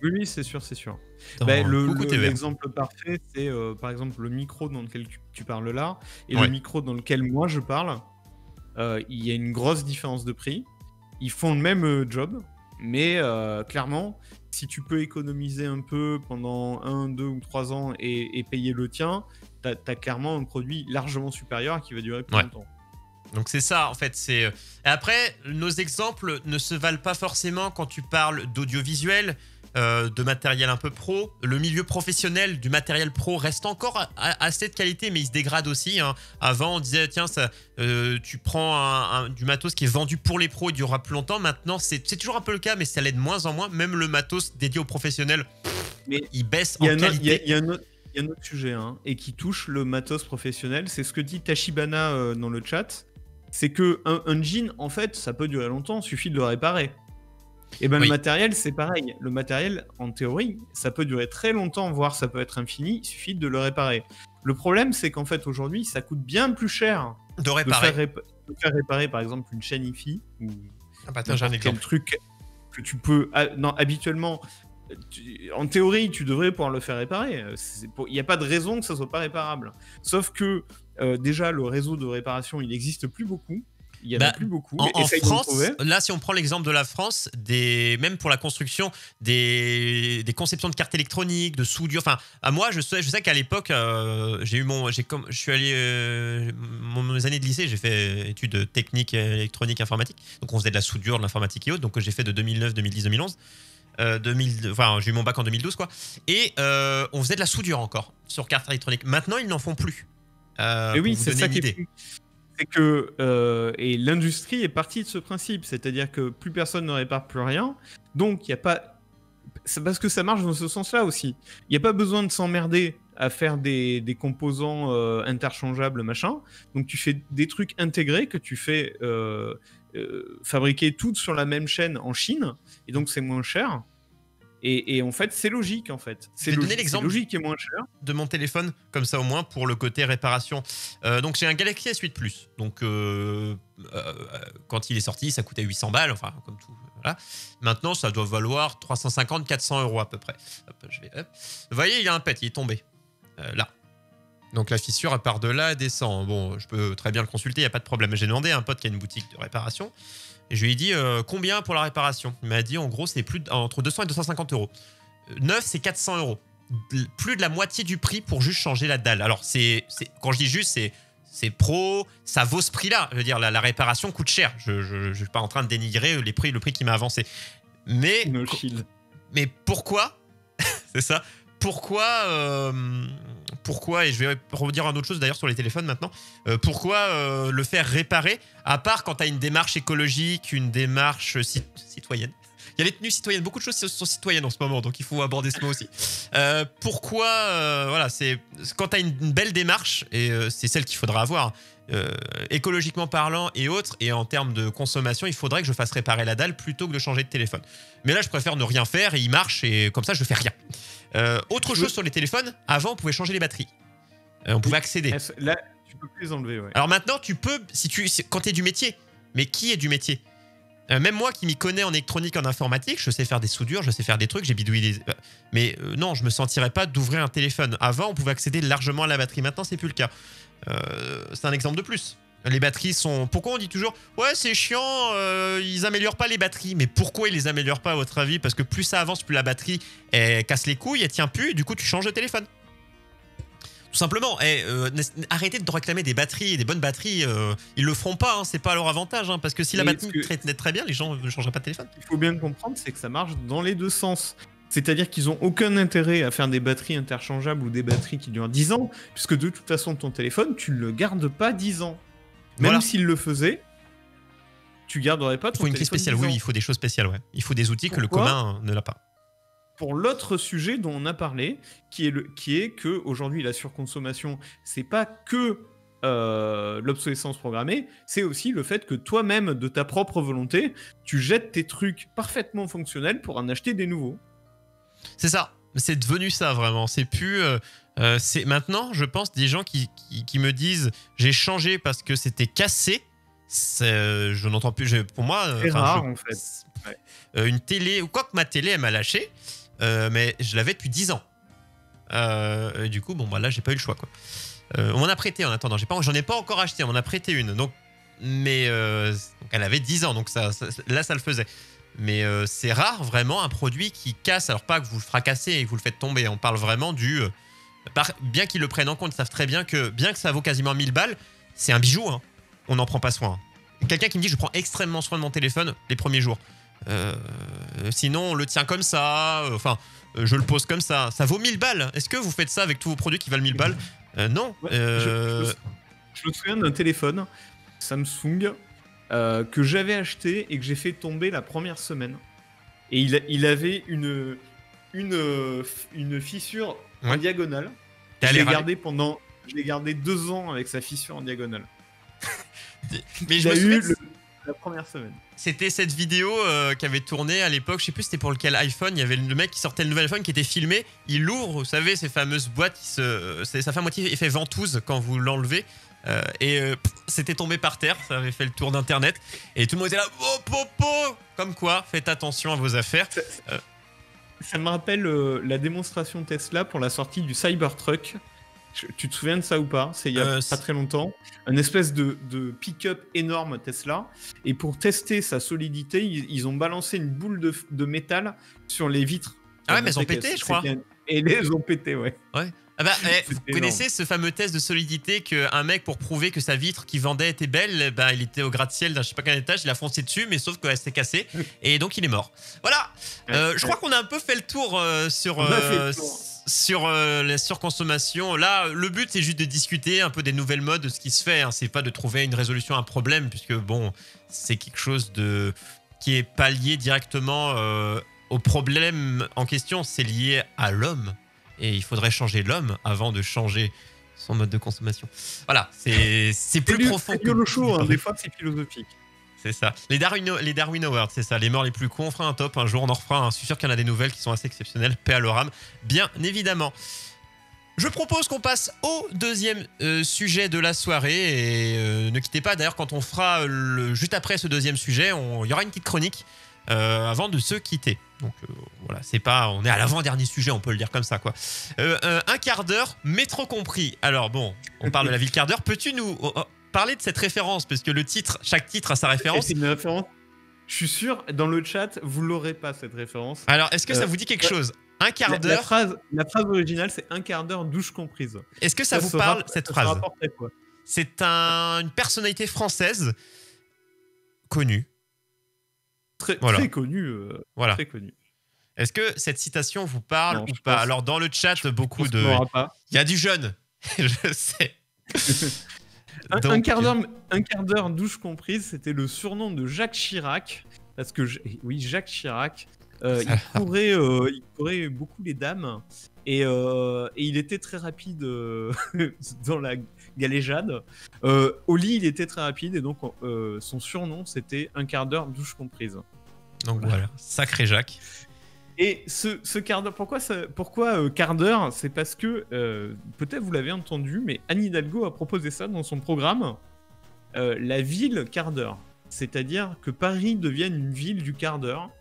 Oui, c'est sûr, c'est sûr. L'exemple parfait, c'est par exemple le micro dans lequel tu parles là et le micro dans lequel moi je parle. Il y a une grosse différence de prix. Ils font le même job. Mais clairement, si tu peux économiser un peu pendant 1, 2 ou 3 ans et payer le tien, t'as clairement un produit largement supérieur qui va durer plus longtemps. Donc c'est ça en fait. Après, nos exemples ne se valent pas forcément quand tu parles d'audiovisuel, de matériel un peu pro. Le milieu professionnel du matériel pro reste encore assez de qualité, mais il se dégrade aussi. Hein. Avant, on disait, tiens, tu prends du matos qui est vendu pour les pros, il durera plus longtemps. Maintenant, c'est toujours un peu le cas, mais ça l'est de moins en moins. Même le matos dédié aux professionnels, il baisse en qualité. Il y a un autre sujet hein, et qui touche le matos professionnel. C'est ce que dit Tachibana dans le chat. C'est qu'un jean, en fait, ça peut durer longtemps, il suffit de le réparer. Et le matériel, c'est pareil. Le matériel, en théorie, ça peut durer très longtemps, voire ça peut être infini, il suffit de le réparer. Le problème, c'est qu'en fait, aujourd'hui, ça coûte bien plus cher de réparer. De faire réparer, par exemple, une chaîne IFI ou j'ai un exemple. Truc que tu peux... Non, habituellement, en théorie, tu devrais pouvoir le faire réparer. Il n'y a pas de raison que ça ne soit pas réparable. Sauf que, déjà, le réseau de réparation, il n'existe plus beaucoup. Il y en a plus beaucoup. En France, là, si on prend l'exemple de la France, même pour la construction, des conceptions de cartes électroniques, de soudure. Enfin, à moi, je sais qu'à l'époque, je suis allé mes années de lycée, j'ai fait études techniques, électroniques, informatiques. Donc, on faisait de la soudure, de l'informatique et autres. Donc, j'ai fait de 2009, 2010, 2011. Enfin, j'ai eu mon bac en 2012, quoi. Et on faisait de la soudure encore sur carte électronique. Maintenant, ils n'en font plus. Et oui, c'est ça qui est fou. C'est que et l'industrie est partie de ce principe, c'est-à-dire que plus personne ne répare plus rien, donc il y a pas. C'est parce que ça marche dans ce sens-là aussi. Il n'y a pas besoin de s'emmerder à faire des composants interchangeables, machin. Donc tu fais des trucs intégrés que tu fais fabriquer toutes sur la même chaîne en Chine, et donc c'est moins cher. Et en fait, c'est logique, en fait. C'est logique et moins cher. De mon téléphone, comme ça au moins, pour le côté réparation. Donc j'ai un Galaxy S8 Plus. Donc quand il est sorti, ça coûtait 800 balles, enfin comme tout. Voilà. Maintenant, ça doit valoir 350-400 € à peu près. Hop. Vous voyez, il y a un pet, il est tombé. Là. Donc la fissure, elle part de là, elle descend. Bon, je peux très bien le consulter, il n'y a pas de problème. J'ai demandé à un pote qui a une boutique de réparation. Et je lui ai dit combien pour la réparation. Il m'a dit en gros c'est entre 200 et 250 €. Neuf, c'est 400 €. Plus de la moitié du prix pour juste changer la dalle. Alors quand je dis juste, c'est pro, ça vaut ce prix-là. Je veux dire, la réparation coûte cher. Je suis pas en train de dénigrer le prix qui m'a avancé. Mais pourquoi c'est ça. Pourquoi, et je vais redire une autre chose d'ailleurs sur les téléphones maintenant, pourquoi le faire réparer, à part quand tu as une démarche écologique, une démarche citoyenne. Il y a les tenues citoyennes, beaucoup de choses sont citoyennes en ce moment, donc il faut aborder ce mot aussi. Voilà, c'est quand tu as une belle démarche, et c'est celle qu'il faudra avoir, écologiquement parlant et autres, et en termes de consommation, il faudrait que je fasse réparer la dalle plutôt que de changer de téléphone. Mais là, je préfère ne rien faire et il marche, et comme ça, je fais rien. Autre chose sur les téléphones, avant, on pouvait changer les batteries. On pouvait accéder. Là, tu peux plus les enlever, ouais. Alors maintenant, tu peux, quand tu es du métier. Mais qui est du métier ? Même moi qui m'y connais en électronique, en informatique, je sais faire des soudures, je sais faire des trucs, j'ai bidouillé des... Mais non, je me sentirais pas d'ouvrir un téléphone. Avant, on pouvait accéder largement à la batterie. Maintenant, c'est plus le cas. C'est un exemple de plus. Les batteries sont... Pourquoi on dit toujours « Ouais, c'est chiant, ils améliorent pas les batteries. » Mais pourquoi ils les améliorent pas, à votre avis ? Parce que plus ça avance, plus la batterie elle casse les couilles, elle tient plus, et du coup, tu changes de téléphone. Tout simplement. Arrêtez de réclamer des batteries, et des bonnes batteries. Ils le feront pas, hein, c'est pas à leur avantage. Hein, parce que si la batterie traite très bien, les gens ne changeraient pas de téléphone. Il faut bien comprendre, c'est que ça marche dans les deux sens. C'est-à-dire qu'ils n'ont aucun intérêt à faire des batteries interchangeables ou des batteries qui durent 10 ans, puisque de toute façon, ton téléphone, tu ne le gardes pas 10 ans. Même s'il le faisait, tu garderais pas ton téléphone. Il faut une clé spéciale, oui, il faut des choses spéciales. Ouais. Il faut des outils que le commun ne l'a pas. Pour l'autre sujet dont on a parlé, qui est que aujourd'hui la surconsommation, c'est pas que l'obsolescence programmée, c'est aussi le fait que toi-même, de ta propre volonté, tu jettes tes trucs parfaitement fonctionnels pour en acheter des nouveaux. C'est ça. C'est devenu ça, vraiment. C'est plus... c'est maintenant, je pense, des gens qui me disent « J'ai changé parce que c'était cassé ». Je n'entends plus... Pour moi... C'est rare, en fait. Ouais. Une télé... Ou quoi que ma télé, elle m'a lâché. Mais je l'avais depuis 10 ans. Et du coup, bon, bah là, j'ai pas eu le choix, quoi. On m'en a prêté en attendant. J'en ai pas encore acheté, on m'en a prêté une. Donc, mais donc elle avait 10 ans, donc là, ça le faisait. Mais c'est rare, vraiment, un produit qui casse. Alors, pas que vous le fracassez et que vous le faites tomber. On parle vraiment du... bien qu'ils le prennent en compte, ils savent très bien que ça vaut quasiment 1000 balles, c'est un bijou, hein. On n'en prend pas soin. Quelqu'un qui me dit je prends extrêmement soin de mon téléphone les premiers jours. Sinon, on le tient comme ça. Enfin, je le pose comme ça. Ça vaut 1000 balles. Est-ce que vous faites ça avec tous vos produits qui valent 1000 balles ? Non. Ouais, je me souviens d'un téléphone Samsung que j'avais acheté et que j'ai fait tomber la première semaine. Et il avait une fissure en diagonale. Je l'ai gardé 2 ans avec sa fissure en diagonale. Mais je me souviens la première semaine. C'était cette vidéo qui avait tourné à l'époque, je sais plus c'était pour lequel iPhone, il y avait le mec qui sortait le nouvel iPhone qui était filmé, il l'ouvre, vous savez, ces fameuses boîtes, ça fait à moitié effet ventouse quand vous l'enlevez, c'était tombé par terre, ça avait fait le tour d'internet, et tout le monde était là, oh, popo, comme quoi, faites attention à vos affaires. Ça me rappelle la démonstration Tesla pour la sortie du Cybertruck. Tu te souviens de ça ou pas? C'est il y a pas très longtemps. Un espèce de pick-up énorme Tesla. Et pour tester sa solidité, ils ont balancé une boule de métal sur les vitres. Ah ouais, mais elles ont pété, je crois. Et elles ont pété, ouais. Ouais. Ah bah, vous C'était connaissez ce fameux test de solidité qu'un mec, pour prouver que sa vitre qui vendait était belle, bah, il était au gratte-ciel d'un je sais pas quel étage, il a foncé dessus, mais sauf qu'elle s'est cassée, et donc il est mort. Voilà. Je crois qu'on a un peu fait le tour sur la surconsommation. Là, le but, c'est juste de discuter un peu des nouvelles modes, de ce qui se fait. Hein. C'est pas de trouver une résolution à un problème, puisque bon, c'est quelque chose qui est pas lié directement au problème en question, c'est lié à l'homme. Et il faudrait changer l'homme avant de changer son mode de consommation. Voilà, c'est plus profond. C'est le show, hein, des fois c'est philosophique. C'est ça. Les Darwin Awards, c'est ça. Les morts les plus cons, on fera un top un jour, on en refera un. Je suis sûr qu'il y en a des nouvelles qui sont assez exceptionnelles. Paix à leur âme, bien évidemment. Je propose qu'on passe au deuxième sujet de la soirée. Et ne quittez pas, d'ailleurs, quand on fera juste après ce deuxième sujet, il y aura une petite chronique avant de se quitter. Donc voilà, on est à l'avant-dernier sujet, on peut le dire comme ça, quoi. Un quart d'heure, métro compris. Alors bon, on parle de la ville quart d'heure. Peux-tu nous parler de cette référence, parce que chaque titre a sa référence. C'est une référence. Je suis sûr, dans le chat, vous l'aurez pas cette référence. Alors, est-ce que ça vous dit quelque chose? Un quart d'heure. La phrase originale, c'est un quart d'heure, douche comprise. Est-ce que ça vous parle, cette phrase? C'est une personnalité française connue. Très connue. Voilà. Très connue. Est-ce que cette citation vous parle ou pas? Alors, dans le chat, beaucoup de. Il y a du jeune. Je sais. Un quart d'heure, douche comprise, c'était le surnom de Jacques Chirac. Parce que, oui, Jacques Chirac, il courait beaucoup les dames. Et il était très rapide dans la galéjade. Au lit, il était très rapide. Et donc, son surnom, c'était un quart d'heure, douche comprise. Donc voilà, sacré Jacques. Et ce quart d'heure, pourquoi quart d'heure? C'est parce que, peut-être vous l'avez entendu, mais Anne Hidalgo a proposé ça dans son programme, la ville quart d'heure. C'est-à-dire que Paris devienne une ville du quart d'heure.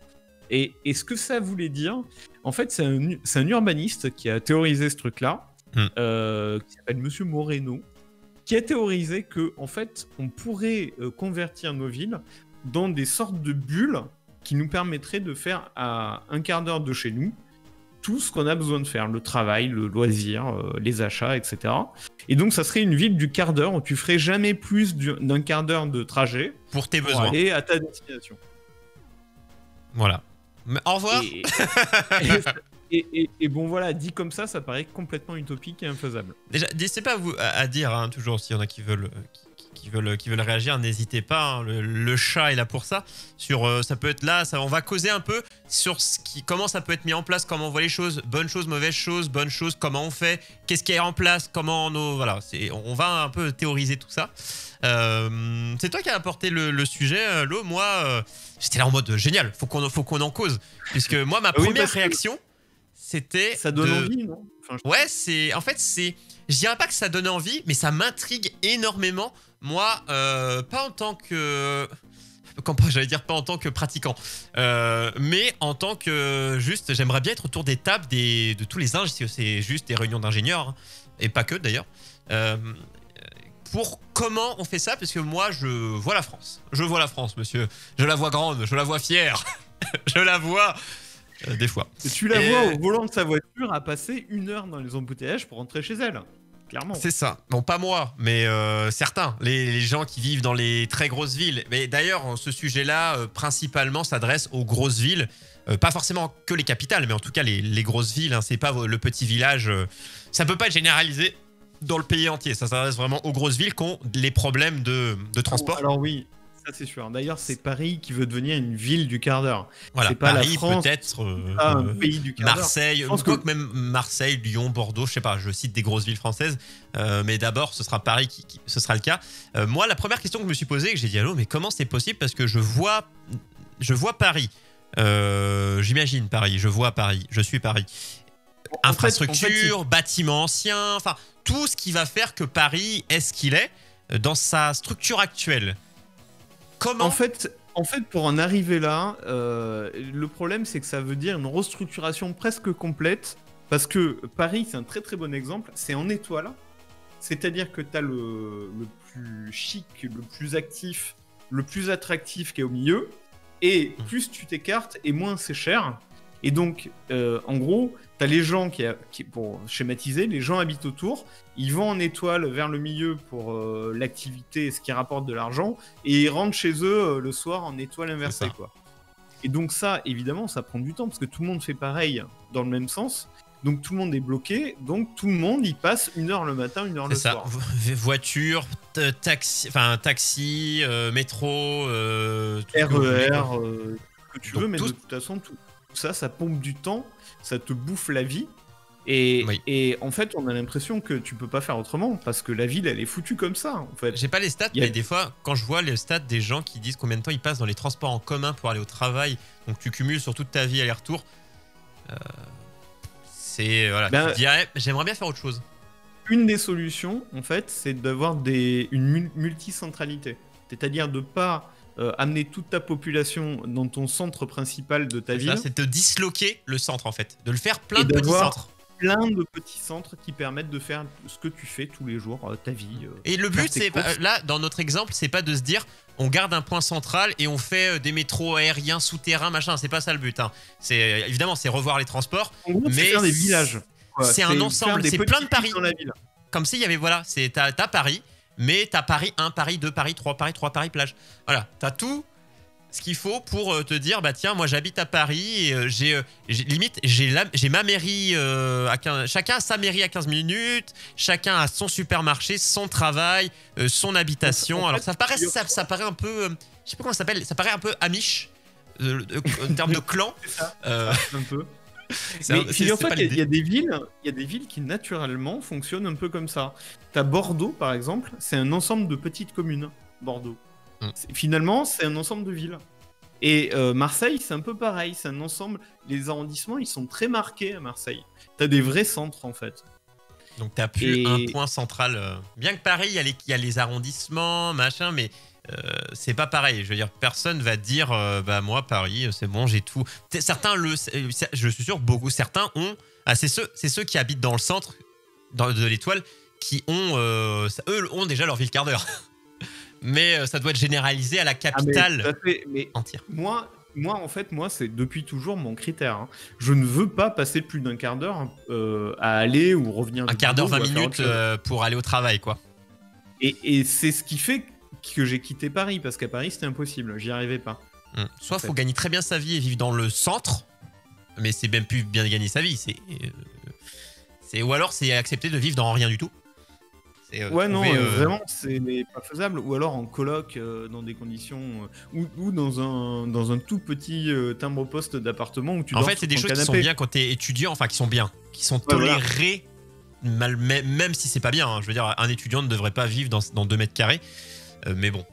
Et ce que ça voulait dire, en fait, c'est un urbaniste qui a théorisé ce truc-là, qui s'appelle Monsieur Moreno, qui a théorisé que, en fait, on pourrait convertir nos villes dans des sortes de bulles qui nous permettraient de faire à un quart d'heure de chez nous tout ce qu'on a besoin de faire, le travail, le loisir, les achats, etc. Et donc, ça serait une ville du quart d'heure où tu ferais jamais plus d'un quart d'heure de trajet pour tes besoins et à ta destination. Voilà. Mais au revoir. Et bon, voilà, dit comme ça paraît complètement utopique et infaisable. Déjà, n'hésitez pas à dire, hein, toujours, s'il y en a qui veulent réagir, n'hésitez pas, hein, le chat est là pour ça. Ça peut être là, on va causer un peu sur comment ça peut être mis en place, comment on voit les choses, bonnes choses, mauvaises choses, comment on fait, qu'est-ce qui est en place, voilà, on va un peu théoriser tout ça. C'est toi qui as apporté le sujet, Lo. Moi, j'étais là en mode génial, faut qu'on en cause, puisque moi, ma première réaction, c'était ça donne envie, non? Ouais, je dirais pas que ça donne envie, mais ça m'intrigue énormément. Moi, pas en tant que... J'allais dire pas en tant que pratiquant, mais en tant que juste, j'aimerais bien être autour des tables de tous les ingénieurs, si c'est juste des réunions d'ingénieurs, hein, et pas que d'ailleurs, pour comment on fait ça, parce que moi, je vois la France. Je vois la France, monsieur. Je la vois grande, je la vois fière, je la vois... des fois. Et tu la vois au volant de sa voiture à passer 1 heure dans les embouteillages pour rentrer chez elle. Clairement. C'est ça. Bon, pas moi, mais certains. Les gens qui vivent dans les très grosses villes. Mais d'ailleurs, ce sujet-là, principalement, s'adresse aux grosses villes. Pas forcément que les capitales, mais en tout cas les grosses villes. Hein, c'est pas le petit village. Ça peut pas être généralisé dans le pays entier. Ça s'adresse vraiment aux grosses villes qui ont les problèmes de transport. Alors oui. Ça, c'est sûr. D'ailleurs, c'est Paris qui veut devenir une ville du quart d'heure. Voilà, c'est pas Paris, la France, peut-être un pays du quart d'heure. Marseille, même Marseille, Lyon, Bordeaux, je sais pas, je cite des grosses villes françaises, mais d'abord, ce sera Paris ce sera le cas. Moi, la première question que je me suis posée, que j'ai dit allô, mais comment c'est possible? Parce que je vois Paris. J'imagine Paris, je vois Paris, je suis Paris. Infrastructure, bâtiments anciens, enfin, tout ce qui va faire que Paris est ce qu'il est dans sa structure actuelle. Comment? En fait, pour en arriver là, le problème, c'est que ça veut dire une restructuration presque complète. Parce que Paris, c'est un très très bon exemple. C'est en étoile. C'est-à-dire que tu as le plus chic, le plus actif, le plus attractif qui est au milieu. Et plus tu t'écartes, et moins c'est cher. Et donc, en gros, t'as les gens pour schématiser, les gens habitent autour, ils vont en étoile vers le milieu pour l'activité, ce qui rapporte de l'argent, et ils rentrent chez eux le soir en étoile inversée, quoi. Et donc ça, évidemment, ça prend du temps, parce que tout le monde fait pareil dans le même sens. Donc tout le monde est bloqué, donc tout le monde y passe 1 heure le matin, 1 heure le soir. Voiture, taxi, métro, RER, que tu veux, mais de toute façon, tout ça, ça pompe du temps, ça te bouffe la vie. Et en fait, on a l'impression que tu peux pas faire autrement, parce que la ville, elle est foutue comme ça, en fait. J'ai pas les stats, mais des fois, quand je vois les stats des gens qui disent combien de temps ils passent dans les transports en commun pour aller au travail, donc tu cumules sur toute ta vie aller-retour, voilà, tu te dirais, j'aimerais bien faire autre chose. Une des solutions, en fait, c'est d'avoir une multicentralité. C'est-à-dire de pas amener toute ta population dans ton centre principal de ta ville. C'est de disloquer le centre, en fait. De le faire plein de petits centres. Plein de petits centres qui permettent de faire ce que tu fais tous les jours, ta vie. Et le but, c'est là, dans notre exemple, c'est pas de se dire on garde un point central et on fait des métros aériens, souterrains, machin. C'est pas ça le but. Hein. Évidemment, c'est revoir les transports. En gros, mais c'est faire des villages. C'est un ensemble, c'est plein de paris. Dans la ville. Comme s'il y avait, voilà, t'as Paris, mais t'as Paris 1, Paris 2, Paris 3, Paris 3, Paris plage. Voilà, t'as tout ce qu'il faut pour te dire, bah tiens, moi j'habite à Paris, et j'ai ma mairie, chacun a sa mairie à 15 minutes, chacun a son supermarché, son travail, son habitation. Alors ça paraît un peu, je sais pas comment ça s'appelle, ça paraît un peu Amish, en termes de clan. C'est ça, un peu. Mais figure-toi qu'il y a des villes qui naturellement fonctionnent un peu comme ça. T'as Bordeaux par exemple, c'est un ensemble de petites communes. Bordeaux. Finalement, c'est un ensemble de villes. Et Marseille, c'est un peu pareil, c'est un ensemble. Les arrondissements, ils sont très marqués à Marseille. T'as des vrais centres en fait. Donc t'as plus un point central. Bien que Paris, il y a les arrondissements, machin, mais c'est pas pareil. Je veux dire, personne va dire bah moi Paris, c'est bon, j'ai tout. Certains je suis sûr, certains ont. C'est ceux qui habitent dans le centre de l'étoile qui ont, eux ont déjà leur ville quart d'heure. Mais ça doit être généralisé à la capitale entière. Moi, en fait, c'est depuis toujours mon critère. Hein. Je ne veux pas passer plus d'1 quart d'heure à aller ou revenir. 1 quart d'heure, 20 minutes pour aller au travail, quoi. Et c'est ce qui fait que j'ai quitté Paris, parce qu'à Paris, c'était impossible. J'y arrivais pas. Soit il faut gagner très bien sa vie et vivre dans le centre, mais c'est même plus bien gagner sa vie. Ou alors, c'est accepter de vivre dans rien du tout. Vraiment, c'est pas faisable. Ou alors en coloc, dans des conditions... ou dans un tout petit timbre-poste d'appartement où tu dors sur ton canapé. En fait, c'est des choses qui sont bien quand t'es étudiant, enfin qui sont bien, qui sont tolérées, même si c'est pas bien. Hein. Je veux dire, un étudiant ne devrait pas vivre dans 2 mètres carrés. Mais bon,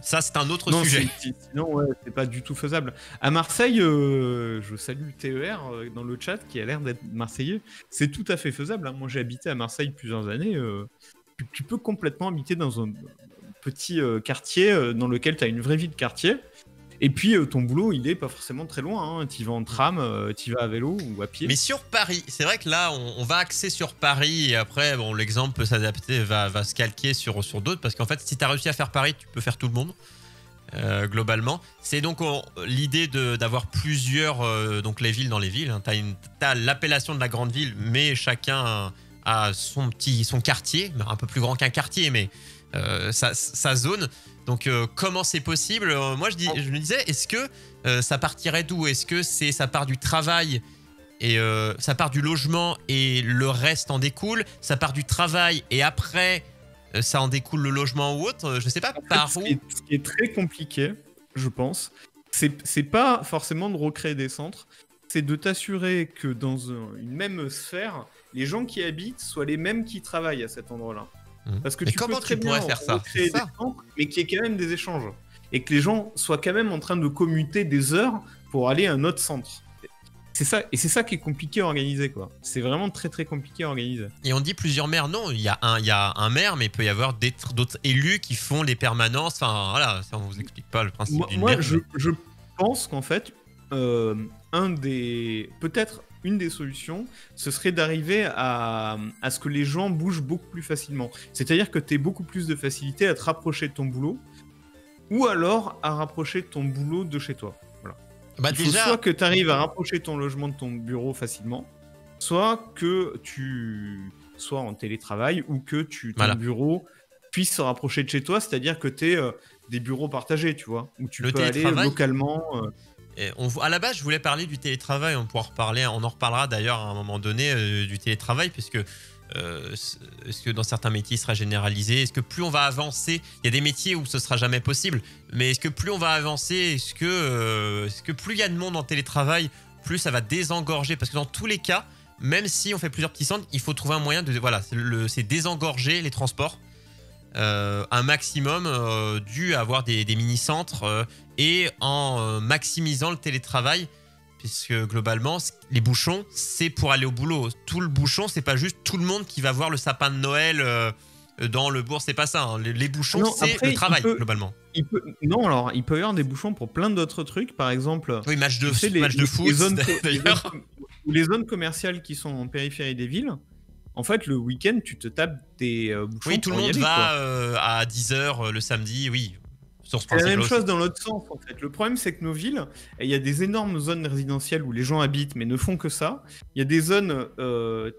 ça c'est un autre sujet. Sinon, c'est pas du tout faisable. À Marseille, je salue TER dans le chat qui a l'air d'être marseillais. C'est tout à fait faisable. Hein. Moi, j'ai habité à Marseille plusieurs années. Tu peux complètement habiter dans un petit quartier dans lequel tu as une vraie vie de quartier. Et puis, ton boulot, il est pas forcément très loin. Hein. Tu vas en tram, tu vas à vélo ou à pied. Mais sur Paris, c'est vrai que là, on va axer sur Paris. Et après, bon, l'exemple peut s'adapter, va se calquer sur d'autres. Parce qu'en fait, si tu as réussi à faire Paris, tu peux faire tout le monde. Globalement. C'est donc l'idée d'avoir plusieurs donc les villes dans les villes. Hein. T'as l'appellation de la grande ville, mais chacun a son quartier, un peu plus grand qu'un quartier, mais sa zone. Donc comment c'est possible? Moi je me disais, est-ce que ça partirait d'où? Est-ce que ça part du travail et ça part du logement et le reste en découle? Ça part du travail et après ça en découle le logement ou autre? Je sais pas par où. Ce qui est très compliqué, je pense, c'est pas forcément de recréer des centres, c'est de t'assurer que dans une même sphère, les gens qui habitent soient les mêmes qui travaillent à cet endroit-là. Parce que comment tu pourrais faire ça? Des centres, mais qu'il y ait quand même des échanges. Et que les gens soient quand même en train de commuter des heures pour aller à un autre centre. C'est ça, et c'est ça qui est compliqué à organiser, quoi. C'est vraiment très très compliqué à organiser. Et on dit plusieurs maires, non, il y a un maire, mais il peut y avoir d'autres élus qui font les permanences. Enfin voilà, ça on vous explique pas le principe d'une maire. Je pense qu'en fait, peut-être une des solutions, ce serait d'arriver à ce que les gens bougent beaucoup plus facilement. C'est-à-dire que tu aies beaucoup plus de facilité à te rapprocher de ton boulot, ou alors à rapprocher ton boulot de chez toi. Voilà. Bah Il faut déjà, soit que tu arrives à rapprocher ton logement de ton bureau facilement, soit que tu sois en télétravail ou que ton voilà. bureau puisse se rapprocher de chez toi, c'est-à-dire que tu aies des bureaux partagés, tu vois, où tu Le peux aller télétravail, localement. à la base, je voulais parler du télétravail. On pourra reparler, on en reparlera d'ailleurs à un moment donné du télétravail, puisque est-ce que dans certains métiers, il sera généralisé? Est-ce que plus on va avancer, il y a des métiers où ce sera jamais possible, mais est-ce que plus on va avancer, est-ce que plus il y a de monde en télétravail, plus ça va désengorger? Parce que dans tous les cas, même si on fait plusieurs petits centres, il faut trouver un moyen de, voilà, c'est désengorger les transports. Un maximum dû à avoir des mini-centres et en maximisant le télétravail, puisque globalement, les bouchons, c'est pour aller au boulot. Tout le bouchon, c'est pas juste tout le monde qui va voir le sapin de Noël dans le bourg, c'est pas ça. Hein. Les bouchons, Non, c'est après, le travail, globalement. Non, alors, il peut y avoir des bouchons pour plein d'autres trucs. Par exemple, Oui, match de foot, les zones, d'ailleurs. les zones commerciales qui sont en périphérie des villes, en fait, le week-end, tu te tapes des bouchons Oui, tout le pour y monde aller, va quoi. à 10h le samedi, oui, sur ce C'est la même principe-là aussi. chose dans l'autre sens, en fait. Le problème, c'est que nos villes, il y a des énormes zones résidentielles où les gens habitent mais ne font que ça. Il y a des zones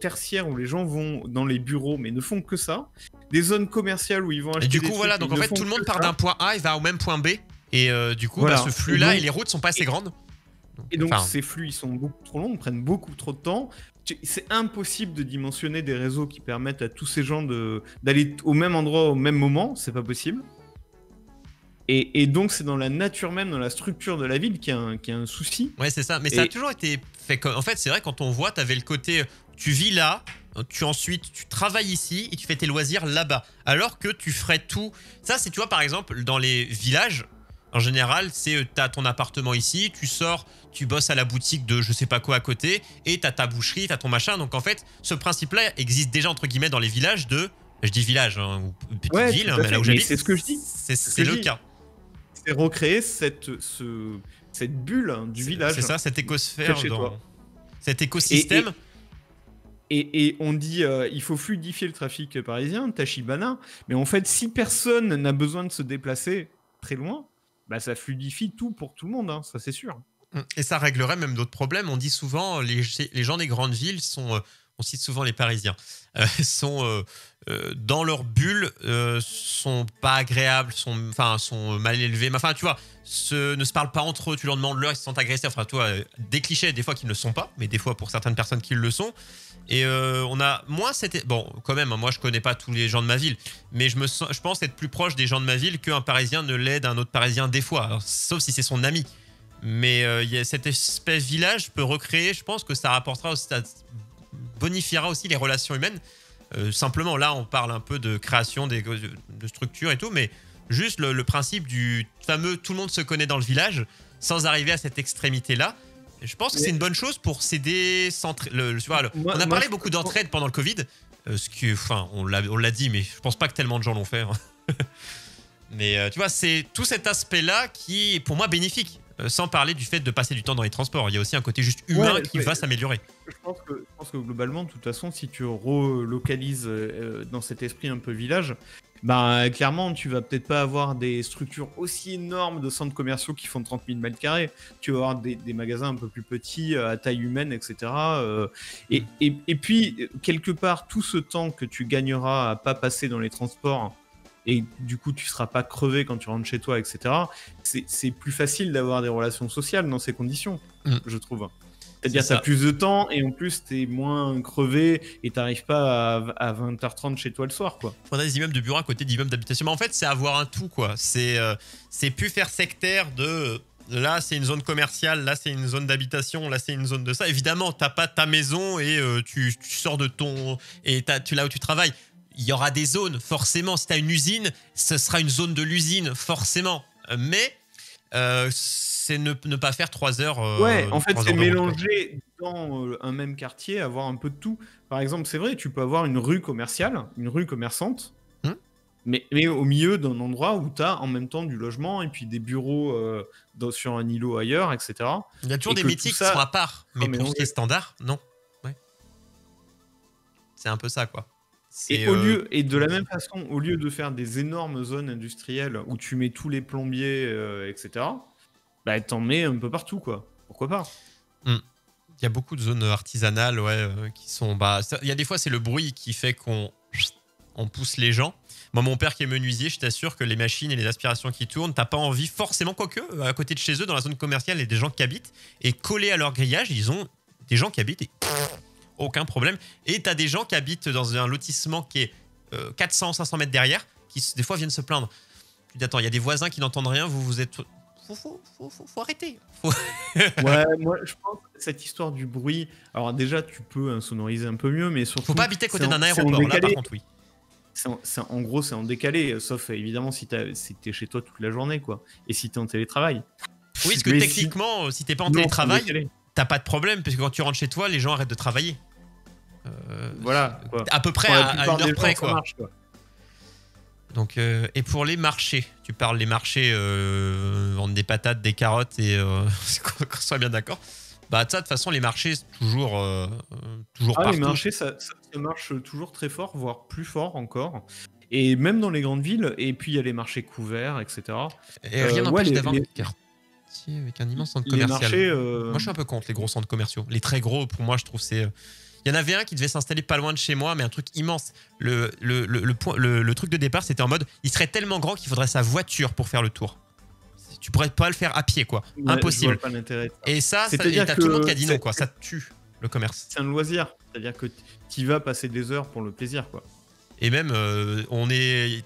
tertiaires où les gens vont dans les bureaux mais ne font que ça. Des zones commerciales où ils vont Et acheter du des coup, voilà, trucs mais donc ils en ne fait, font tout le monde que part ça. d'un point A et va au même point B. Et du coup, Voilà. ce Et flux-là et donc, les routes sont pas assez grandes. et donc Enfin, ces flux, ils sont beaucoup trop longs, prennent beaucoup trop de temps. C'est impossible de dimensionner des réseaux qui permettent à tous ces gens d'aller au même endroit au même moment. C'est pas possible. Et donc, c'est dans la nature même, dans la structure de la ville qu'il y a un souci. ouais, c'est ça. Mais ça a Et toujours été fait comme. En fait, c'est vrai, quand on voit, t'avais le côté. Tu vis là, ensuite, tu travailles ici et tu fais tes loisirs là-bas. Alors que tu ferais tout. Ça, c'est, tu vois, par exemple, dans les villages, en général, c'est t'as ton appartement ici, tu sors, tu bosses à la boutique de je sais pas quoi à côté, et t'as ta boucherie, t'as ton machin. Donc, en fait, ce principe-là existe déjà, entre guillemets, dans les villages de. Je dis village, hein, ou petite ouais, ville, tout hein, à mais là fait. où Mais j'habite, c'est ce que je dis. c'est le cas. C'est recréer cette bulle du village C'est ça, cette près écosphère, de chez toi. cet Et, écosystème. et on dit il faut fluidifier le trafic parisien, Tachibana, mais en fait, si personne n'a besoin de se déplacer très loin, bah ça fluidifie tout pour tout le monde, hein, ça c'est sûr. Et ça réglerait même d'autres problèmes. On dit souvent, les gens des grandes villes sont, on cite souvent les Parisiens, sont dans leur bulle, sont pas agréables, sont mal élevés. Enfin, tu vois, ne se parlent pas entre eux. Tu leur demandes l'heure, ils se sentent agressés. Enfin, toi, des clichés, des fois qui ne le sont pas, mais des fois pour certaines personnes qui le sont. Et on a moins cette. Bon, quand même, hein, moi je connais pas tous les gens de ma ville, mais je pense être plus proche des gens de ma ville qu'un Parisien ne l'est d'un autre Parisien des fois, alors, sauf si c'est son ami. Mais il y a cette espèce de village peut recréer, je pense que ça rapportera aussi, ça bonifiera aussi les relations humaines. Simplement, là, on parle un peu de création de structures et tout, mais juste le principe du fameux tout le monde se connaît dans le village, sans arriver à cette extrémité-là. Je pense que c'est une bonne chose pour s'aider. Tu vois, on a parlé beaucoup d'entraide pendant le Covid, ce qui, enfin, on l'a dit, mais je pense pas que tellement de gens l'ont fait. Hein. Mais tu vois, c'est tout cet aspect-là qui est pour moi bénéfique. Sans parler du fait de passer du temps dans les transports. Il y a aussi un côté juste humain qui va s'améliorer. Je pense que globalement, de toute façon, si tu relocalises dans cet esprit un peu village, bah, clairement, tu vas peut-être pas avoir des structures aussi énormes de centres commerciaux qui font 30 000 mètres carrés. Tu vas avoir des magasins un peu plus petits, à taille humaine, etc. Et puis, quelque part, tout ce temps que tu gagneras à pas passer dans les transports, et du coup tu seras pas crevé quand tu rentres chez toi, etc. C'est plus facile d'avoir des relations sociales dans ces conditions, je trouve. C'est-à-dire que tu as plus de temps et en plus tu es moins crevé et tu n'arrives pas à 20h30 chez toi le soir, quoi. Faudrait des immeubles de bureaux à côté d'immeubles d'habitation. Mais en fait, c'est avoir un tout, quoi. C'est plus faire sectaire de... Là, c'est une zone commerciale, là, c'est une zone d'habitation, là, c'est une zone de ça. Évidemment, t'as pas ta maison et tu sors de ton... Et là où tu travailles. Il y aura des zones, forcément. Si tu as une usine, ce sera une zone de l'usine, forcément. Mais c'est ne pas faire 3 heures. Ouais, en fait, 3 c'est heures de route, quoi. mélanger dans un même quartier, avoir un peu de tout. Par exemple, c'est vrai, tu peux avoir une rue commerciale, une rue commerçante, mais au milieu d'un endroit où tu as en même temps du logement et puis des bureaux sur un îlot ailleurs, etc. Il y a toujours Et des que métiers tout qui ça sont à part. Mais soit pour ce qui est mélangé. standard, non. Ouais. C'est un peu ça, quoi. Et et de la même façon, au lieu de faire des énormes zones industrielles où tu mets tous les plombiers, etc., bah t'en mets un peu partout, quoi. Pourquoi pas? Il y a beaucoup de zones artisanales, ouais, qui sont... il y a des fois, c'est le bruit qui fait qu'on pousse les gens. Moi, mon père qui est menuisier, je t'assure que les machines et les aspirations qui tournent, t'as pas envie forcément, quoique, à côté de chez eux, dans la zone commerciale, il y a des gens qui habitent, et collés à leur grillage, ils ont des gens qui habitent, et aucun problème. Et t'as des gens qui habitent dans un lotissement qui est 400, 500 mètres derrière, qui des fois viennent se plaindre. Tu dis, attends, il y a des voisins qui n'entendent rien, vous êtes... Faut arrêter. Ouais, moi je pense que cette histoire du bruit, alors déjà tu peux sonoriser un peu mieux, mais surtout... Faut pas habiter à côté d'un aéroport, là par contre oui. En gros, c'est en décalé, sauf évidemment si t'es chez toi toute la journée, quoi. Et si t'es en télétravail. Oui, parce que Mais techniquement, si t'es pas en télétravail, t'as pas de problème, parce que quand tu rentres chez toi, les gens arrêtent de travailler. Voilà, quoi. À peu près à une heure près, quoi. Marche, quoi. Donc, et pour les marchés, tu parles des marchés, vendre des patates, des carottes, et qu'on soit bien d'accord. Bah ça, de toute façon, les marchés, c'est toujours partout. Les marchés, ça marche toujours très fort, voire plus fort encore. Et même dans les grandes villes, et puis il y a les marchés couverts, etc. Et rien n'empêche d'avoir un quartier avec un immense centre commercial. Marchés, Moi, je suis un peu contre les gros centres commerciaux. Les très gros, pour moi, je trouve c'est... Il y en avait un qui devait s'installer pas loin de chez moi, mais un truc immense. Le truc de départ, c'était en mode, il serait tellement grand qu'il faudrait sa voiture pour faire le tour. Tu pourrais pas le faire à pied, quoi. Ouais, impossible. je vois pas l'intérêt de ça. Et ça, t'as tout le monde qui a dit non, quoi. Ça tue le commerce. C'est un loisir. C'est-à-dire que tu vas passer des heures pour le plaisir, quoi. Et même,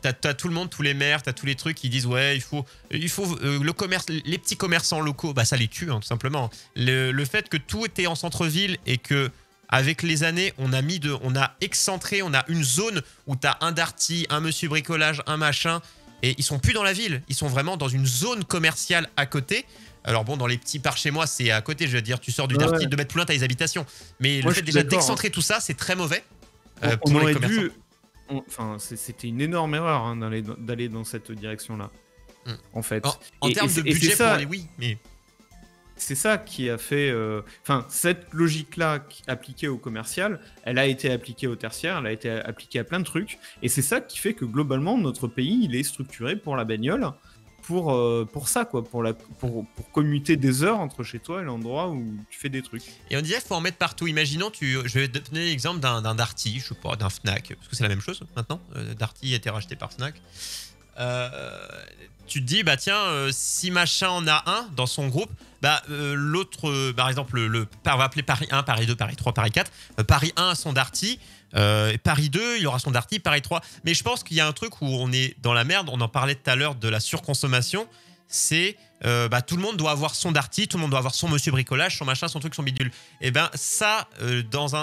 t'as tout le monde, tous les maires, t'as tous les trucs qui disent ouais, il faut le commerce, les petits commerçants locaux, bah ça les tue, hein, tout simplement. Le fait que tout était en centre-ville et que avec les années, on a excentré, on a une zone où t'as un Darty, un monsieur bricolage, un machin, et ils sont plus dans la ville, ils sont vraiment dans une zone commerciale à côté. Alors bon, dans les petits par chez moi, c'est à côté, je veux dire, tu sors du Darty, de mettre plus loin, t'as les habitations. Mais le fait déjà d'excentrer tout ça, c'est très mauvais pour les commerçants. C'était une énorme erreur, hein, d'aller dans cette direction-là, en fait. En termes de budget pour les mais... C'est ça qui a fait... cette logique-là appliquée au commercial, elle a été appliquée au tertiaire, elle a été appliquée à plein de trucs. Et c'est ça qui fait que globalement, notre pays, il est structuré pour la bagnole, pour ça, quoi, pour commuter des heures entre chez toi et l'endroit où tu fais des trucs. Et on disait qu'il faut en mettre partout. Imaginons, je vais te donner l'exemple d'un Darty, je sais pas, d'un Fnac, parce que c'est la même chose maintenant. Darty a été racheté par Fnac. Tu te dis, bah tiens, si machin en a un dans son groupe, bah l'autre, par exemple, on va appeler Paris 1, Paris 2, Paris 3, Paris 4. Paris 1 a son Darty, Paris 2, il aura son Darty, Paris 3. Mais je pense qu'il y a un truc où on est dans la merde, on en parlait tout à l'heure de la surconsommation, c'est tout le monde doit avoir son Darty, tout le monde doit avoir son monsieur bricolage, son machin, son truc, son bidule. Et ben ça,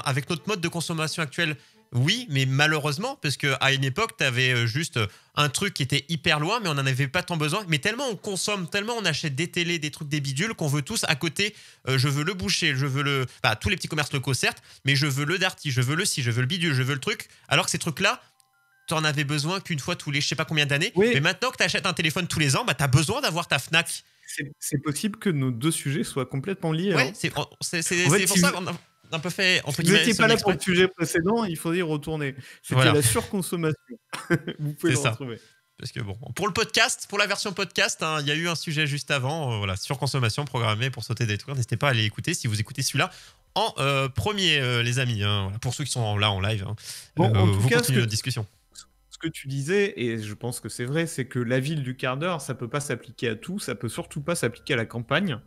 avec notre mode de consommation actuel, oui, mais malheureusement, parce qu'à une époque, tu avais juste un truc qui était hyper loin, mais on n'en avait pas tant besoin. Mais tellement on consomme, tellement on achète des télés, des trucs, des bidules, qu'on veut tous à côté, je veux le boucher, je veux tous les petits commerces locaux, certes, mais je veux le Darty, je veux le ci, je veux le bidule, je veux le truc. Alors que ces trucs-là, tu en avais besoin qu'une fois tous les je sais pas combien d'années. Oui. Mais maintenant que tu achètes un téléphone tous les ans, tu as besoin d'avoir ta Fnac. C'est possible que nos deux sujets soient complètement liés. Ouais, hein. c'est pour ça qu'on a un peu fait entre guillemets. Vous n'étiez pas là pour le sujet précédent, il faut y retourner. C'était la surconsommation. Vous pouvez le retrouver. Parce que bon, pour le podcast, pour la version podcast, il y a eu un sujet juste avant, surconsommation programmée pour sauter des trucs. N'hésitez pas à aller écouter si vous écoutez celui-là en premier, les amis. Pour ceux qui sont là en live, bon, en tout vous cas, continuez notre discussion. Ce que tu disais, et je pense que c'est vrai, c'est que la ville du quart d'heure, ça peut pas s'appliquer à tout, ça peut surtout pas s'appliquer à la campagne.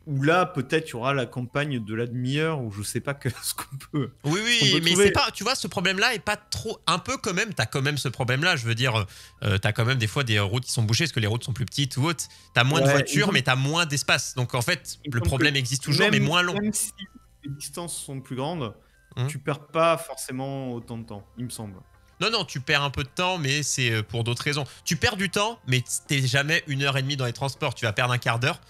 Où là, peut-être, il y aura la campagne de la demi-heure, où je sais pas ce qu'on peut. Oui, mais c'est pas. Tu vois, ce problème-là est pas trop. Un peu quand même. T'as quand même ce problème-là. Je veux dire, t'as quand même des fois des routes qui sont bouchées parce que les routes sont plus petites ou autres. T'as moins de voitures, mais t'as moins d'espace. Donc en fait, le problème existe toujours, mais moins long. Même si les distances sont plus grandes, tu perds pas forcément autant de temps, il me semble. Non, tu perds un peu de temps, mais c'est pour d'autres raisons. Tu perds du temps, mais t'es jamais 1h30 dans les transports. Tu vas perdre un quart d'heure.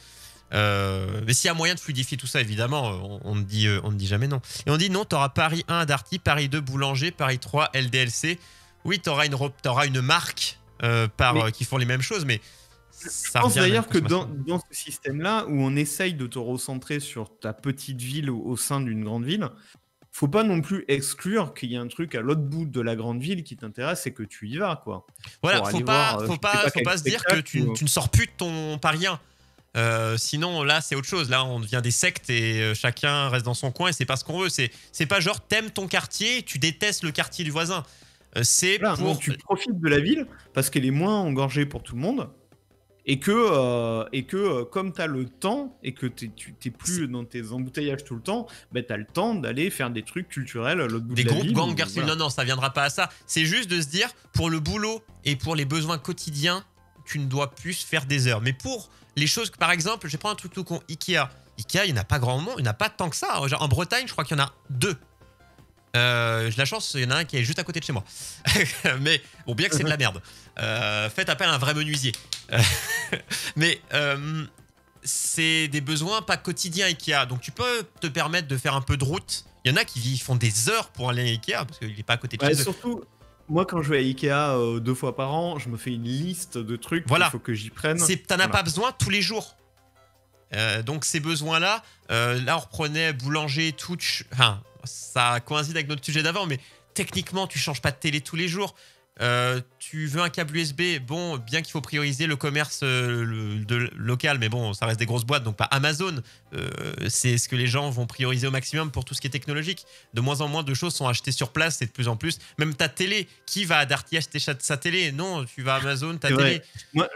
Mais s'il y a moyen de fluidifier tout ça, évidemment, on ne dit jamais non. Et on dit non, tu auras Paris 1 Darty, Paris 2 Boulanger, Paris 3 LDLC. Oui, tu auras une marque qui font les mêmes choses, mais je pense d'ailleurs que dans ce système-là, où on essaye de te recentrer sur ta petite ville au sein d'une grande ville, faut pas non plus exclure qu'il y a un truc à l'autre bout de la grande ville qui t'intéresse et que tu y vas, quoi. Voilà, Pour faut aller pas, voir, faut je sais pas, faut quel pas se dire que spectacle tu, tu ne sors plus de ton parisien. Sinon, là, c'est autre chose. Là, on devient des sectes et chacun reste dans son coin et c'est pas ce qu'on veut. C'est pas genre t'aimes ton quartier et tu détestes le quartier du voisin. C'est Voilà, non, pour. tu profites de la ville parce qu'elle est moins engorgée pour tout le monde et que, comme tu as le temps et que tu n'es plus dans tes embouteillages tout le temps, bah, tu as le temps d'aller faire des trucs culturels à l'autre bout Des de la groupes ville. gangs, ou- Garfield, voilà. non, ça viendra pas à ça. C'est juste de se dire, pour le boulot et pour les besoins quotidiens, tu ne dois plus faire des heures. Mais pour les choses, par exemple, je vais prendre un truc tout con, Ikea. Ikea, il n'y en a pas grand monde, il n'y en a pas tant que ça. Genre, en Bretagne, je crois qu'il y en a 2. J'ai la chance, il y en a un qui est juste à côté de chez moi. Mais bon, bien que c'est de la merde. Faites appel à un vrai menuisier. Mais c'est des besoins pas quotidiens Ikea. Donc tu peux te permettre de faire un peu de route. Il y en a qui font des heures pour aller à Ikea parce qu'il n'est pas à côté de Ouais, chez eux. surtout, moi, quand je vais à Ikea 2 fois par an, je me fais une liste de trucs Voilà. qu'il faut que j'y prenne. T'en as Voilà. pas besoin tous les jours. Donc ces besoins-là, là on reprenait boulanger, touch. Enfin, ça coïncide avec notre sujet d'avant, mais techniquement tu changes pas de télé tous les jours. Tu veux un câble USB, bon, bien qu'il faut prioriser le commerce local, mais bon, ça reste des grosses boîtes, donc pas Amazon. C'est ce que les gens vont prioriser au maximum pour tout ce qui est technologique. De moins en moins de choses sont achetées sur place et de plus en plus. Même ta télé, qui va à Darty acheter sa télé? Non, tu vas à Amazon, ta C'est télé. vrai. Moi,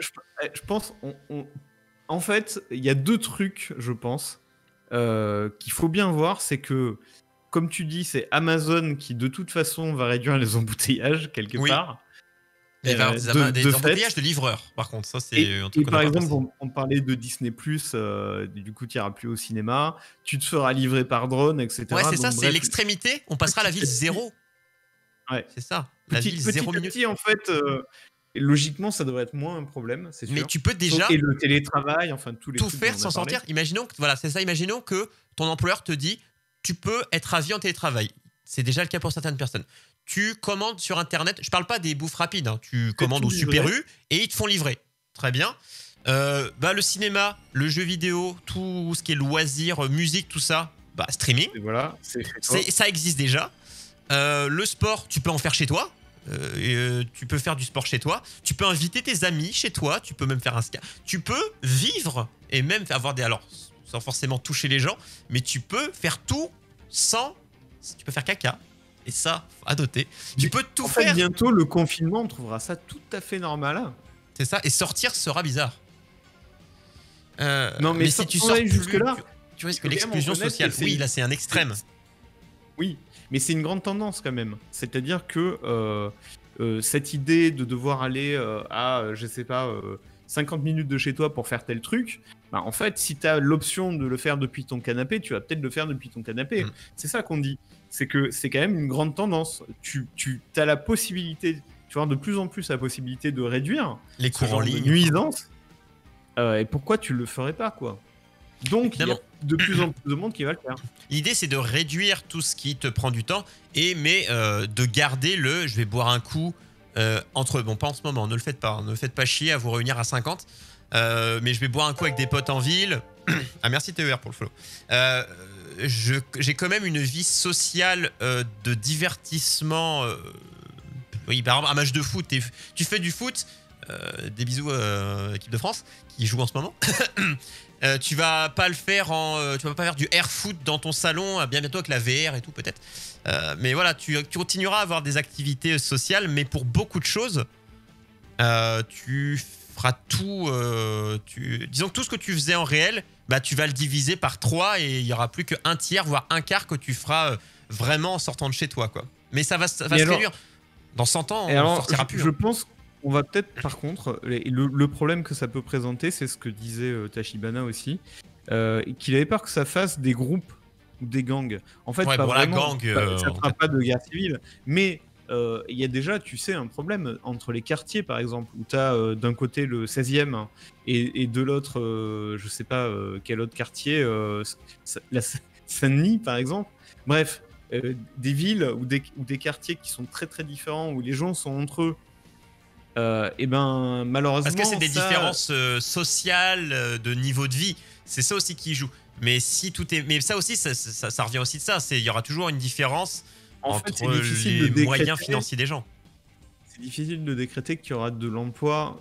je pense, en fait, il y a 2 trucs, je pense, qu'il faut bien voir, c'est que, comme tu dis, c'est Amazon qui, de toute façon, va réduire les embouteillages quelque Oui. part. Il va y avoir des fait. embouteillages de livreurs, par contre. Ça, c'est Et, un truc et qu'on par n'a pas exemple, pensé. on parlait de Disney+, du coup, tu n'iras plus au cinéma, tu te feras livrer par drone, etc. Ouais, c'est ça, Donc, c'est bref, l'extrémité. On passera à la ville petit à petit. zéro. Ouais. C'est ça, la ville Petit zéro à minute. petit, en fait, logiquement, ça devrait être moins un problème, c'est sûr. Mais tu peux déjà Et le télétravail, enfin, tous les tout trucs faire dont on sans a parlé. sortir. Imaginons que, voilà, c'est ça. Imaginons que ton employeur te dit, tu peux être ravi en télétravail. C'est déjà le cas pour certaines personnes. Tu commandes sur Internet. Je parle pas des bouffes rapides. Hein. Tu commandes tout au livrer. Super U et ils te font livrer. Très bien. Le cinéma, le jeu vidéo, tout ce qui est loisirs, musique, tout ça, bah, streaming. Et voilà, c'est chez toi. Ça existe déjà. Le sport, tu peux en faire chez toi. Tu peux faire du sport chez toi. Tu peux inviter tes amis chez toi. Tu peux même faire un ska. Tu peux vivre et même avoir des. Alors, sans forcément toucher les gens, mais tu peux faire tout sans. Tu peux faire caca. Et ça, à noter. Tu peux tout En fait, faire. bientôt, le confinement, on trouvera ça tout à fait normal. C'est ça. Et sortir sera bizarre. Non, mais si tu sans sors aller plus, jusque-là, tu risques faut quand même l'exclusion reconnaître sociale. que c'est- Oui, là, c'est un extrême. Oui, mais c'est une grande tendance quand même. C'est-à-dire que cette idée de devoir aller à, je sais pas, 50 minutes de chez toi pour faire tel truc, bah, en fait, si tu as l'option de le faire depuis ton canapé, tu vas peut-être le faire depuis ton canapé. Mm. C'est ça qu'on dit. C'est que c'est quand même une grande tendance. Tu as la possibilité, tu vois, de plus en plus la possibilité de réduire Les ce cours en genre de ligne. nuisances. Et pourquoi tu le ferais pas, quoi? Donc, il y a Évidemment. de plus en plus de monde qui va le faire. L'idée, c'est de réduire tout ce qui te prend du temps, mais de garder je vais boire un coup entre. Bon, pas en ce moment, ne le faites pas. Hein, ne le faites pas chier à vous réunir à 50. Mais je vais boire un coup avec des potes en ville. Ah, merci TER pour le follow. J'ai quand même une vie sociale de divertissement. Oui, par exemple, un match de foot. Tu fais du foot. Des bisous équipe de France qui joue en ce moment. Tu vas pas le faire tu vas pas faire du air foot dans ton salon bien bientôt avec la VR et tout peut-être. Mais voilà, tu continueras à avoir des activités sociales, mais pour beaucoup de choses, tu feras tout. Disons que tout ce que tu faisais en réel, bah tu vas le diviser par 3 et il y aura plus qu'un tiers voire un quart que tu feras vraiment en sortant de chez toi, quoi. Mais ça va se réduire. Dans 100 ans, Et on alors, sortira plus. je pense qu'on va peut-être, par contre, le problème que ça peut présenter, c'est ce que disait Tachibana aussi, qu'il avait peur que ça fasse des groupes ou des gangs. En fait, Ouais, pas bon, la vraiment. gang, Ça ne fera pas de guerre civile. Mais il y a déjà, tu sais, un problème entre les quartiers, par exemple, où tu as d'un côté le 16e et de l'autre, je sais pas quel autre quartier, la Saint-Denis, par exemple. Bref. Des villes ou des quartiers qui sont très très différents, où les gens sont entre eux Et ben malheureusement Parce que c'est des ça, différences sociales, de niveau de vie. C'est ça aussi qui joue. Mais si tout est, mais ça aussi, ça revient aussi de ça. Il y aura toujours une différence en fait, c'est entre difficile de les moyens décréter. financiers des gens. C'est difficile de décréter qu'il y aura de l'emploi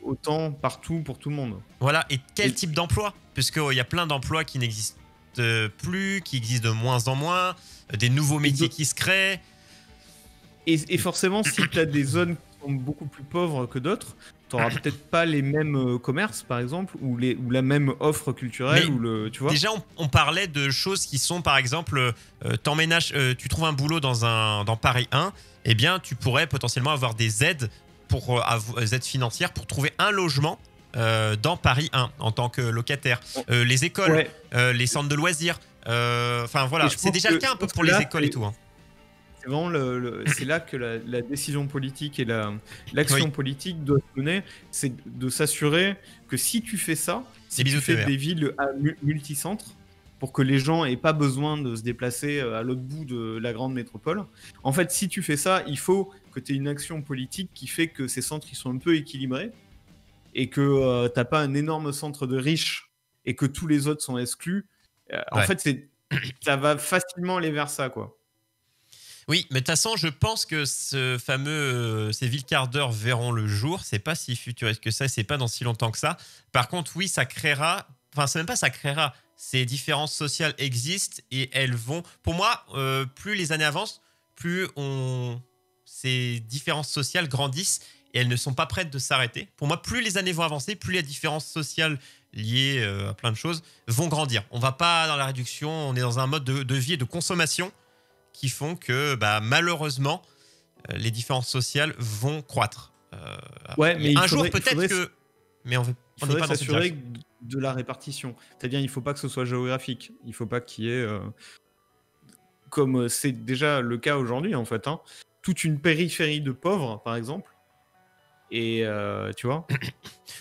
autant partout pour tout le monde. Voilà. Et quel Et- type d'emploi? Puisqu'il y a plein d'emplois qui n'existent plus, qui existent de moins en moins, des nouveaux métiers qui se créent. Et forcément, si tu as des zones qui sont beaucoup plus pauvres que d'autres, tu n'auras peut-être pas les mêmes commerces, par exemple, ou la même offre culturelle, Mais tu vois. déjà, on parlait de choses qui sont, par exemple, t'emménages, tu trouves un boulot dans Paris 1, eh bien, tu pourrais potentiellement avoir des aides, des aides financières pour trouver un logement dans Paris 1 en tant que locataire. Les écoles, Ouais. les centres de loisirs, enfin voilà, Et je c'est pense déjà que- le cas un je peu pense pour que les là, écoles et tout. Hein. C'est vraiment c'est là que la décision politique et l'action Oui. politique doit se mener, c'est de s'assurer que si tu fais ça, si Des bisous tu fais TER. des villes à multicentres, pour que les gens aient pas besoin de se déplacer à l'autre bout de la grande métropole, en fait, si tu fais ça, il faut que tu aies une action politique qui fait que ces centres ils sont un peu équilibrés et que t'as pas un énorme centre de riches et que tous les autres sont exclus. En Ouais. fait, ça va facilement aller vers ça, quoi. Oui, mais de toute façon, je pense que ces villes quart d'heure verront le jour. C'est pas si futuriste que ça, c'est pas dans si longtemps que ça. Par contre, oui, ça créera. Enfin, c'est même pas ça créera. Ces différences sociales existent et elles vont. Pour moi, plus les années avancent, ces différences sociales grandissent et elles ne sont pas prêtes de s'arrêter. Pour moi, plus les années vont avancer, plus les différences sociales liées à plein de choses vont grandir. On va pas dans la réduction, on est dans un mode de vie et de consommation qui font que malheureusement les différences sociales vont croître. Ouais, mais un jour peut-être que, mais on il n'est faudrait pas dans cette s'assurer direction. de la répartition. C'est-à-dire, il ne faut pas que ce soit géographique. Il ne faut pas qu'il y ait, comme c'est déjà le cas aujourd'hui, en fait, hein, toute une périphérie de pauvres, par exemple, et tu vois,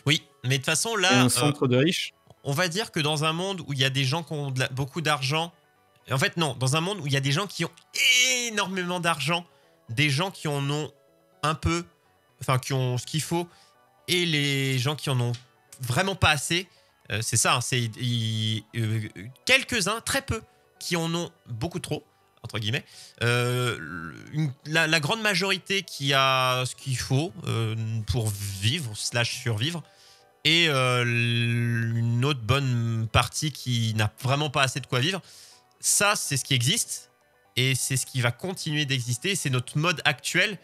Oui, mais de toute façon et là, un centre de riches. on va dire que dans un monde où il y a des gens qui ont beaucoup d'argent, en fait non, dans un monde où il y a des gens qui ont énormément d'argent, des gens qui en ont un peu, enfin qui ont ce qu'il faut, et les gens qui en ont vraiment pas assez, c'est ça, hein, c'est quelques-uns, très peu, qui en ont beaucoup trop, entre guillemets. La grande majorité qui a ce qu'il faut pour vivre, / survivre, et une autre bonne partie qui n'a vraiment pas assez de quoi vivre. Ça, c'est ce qui existe, et c'est ce qui va continuer d'exister, c'est notre mode actuel.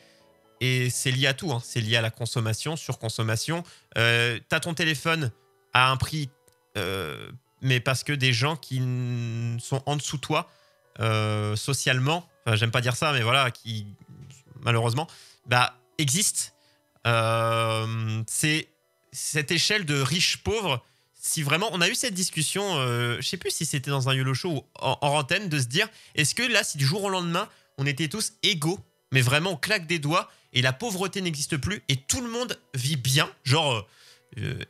Et c'est lié à tout, hein. C'est lié à la consommation, surconsommation. T'as ton téléphone à un prix, mais parce que des gens qui sont en dessous de toi, socialement, enfin, j'aime pas dire ça, mais voilà, qui malheureusement, existent. C'est cette échelle de riches-pauvres. Si vraiment, on a eu cette discussion, je sais plus si c'était dans un YOLO Show ou en antenne, de se dire, est-ce que là, si du jour au lendemain, on était tous égaux, mais vraiment on claque des doigts, et la pauvreté n'existe plus, et tout le monde vit bien, genre,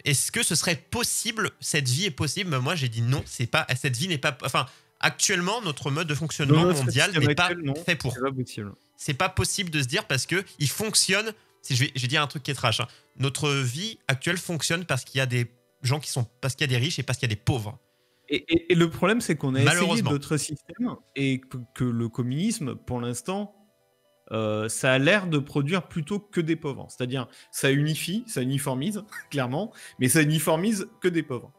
est-ce que ce serait possible, cette vie est possible? Moi j'ai dit non, cette vie n'est pas, enfin, actuellement notre mode de fonctionnement Dans notre mondial système n'est pas actuel, non, fait pour. c'est pas possible. C'est pas possible de se dire, parce que il fonctionne, je vais dire un truc qui est trash, hein. Notre vie actuelle fonctionne parce qu'il y a des gens parce qu'il y a des riches et parce qu'il y a des pauvres. Et le problème, c'est qu'on a essayé Malheureusement. d'autres systèmes et que le communisme, pour l'instant, ça a l'air de produire plutôt que des pauvres. C'est-à-dire, ça unifie, ça uniformise, clairement, mais ça uniformise que des pauvres.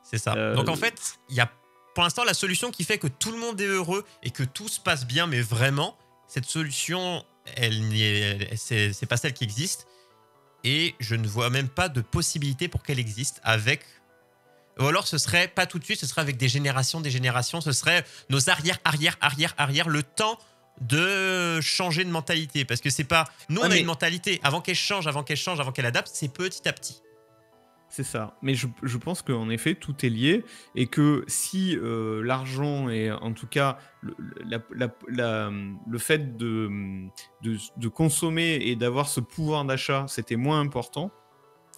C'est ça. Donc en fait, il y a pour l'instant la solution qui fait que tout le monde est heureux et que tout se passe bien, mais vraiment, cette solution, c'est pas celle qui existe. Et je ne vois même pas de possibilité pour qu'elle existe avec. Ou alors ce serait pas tout de suite, ce serait avec des générations, ce serait nos arrière, le temps de changer de mentalité. Parce que c'est pas. Nous, on a une mentalité. Avant qu'elle change, avant qu'elle adapte, c'est petit à petit. C'est ça. Mais je pense qu'en effet, tout est lié et que si l'argent et en tout cas le fait de consommer et d'avoir ce pouvoir d'achat, c'était moins important.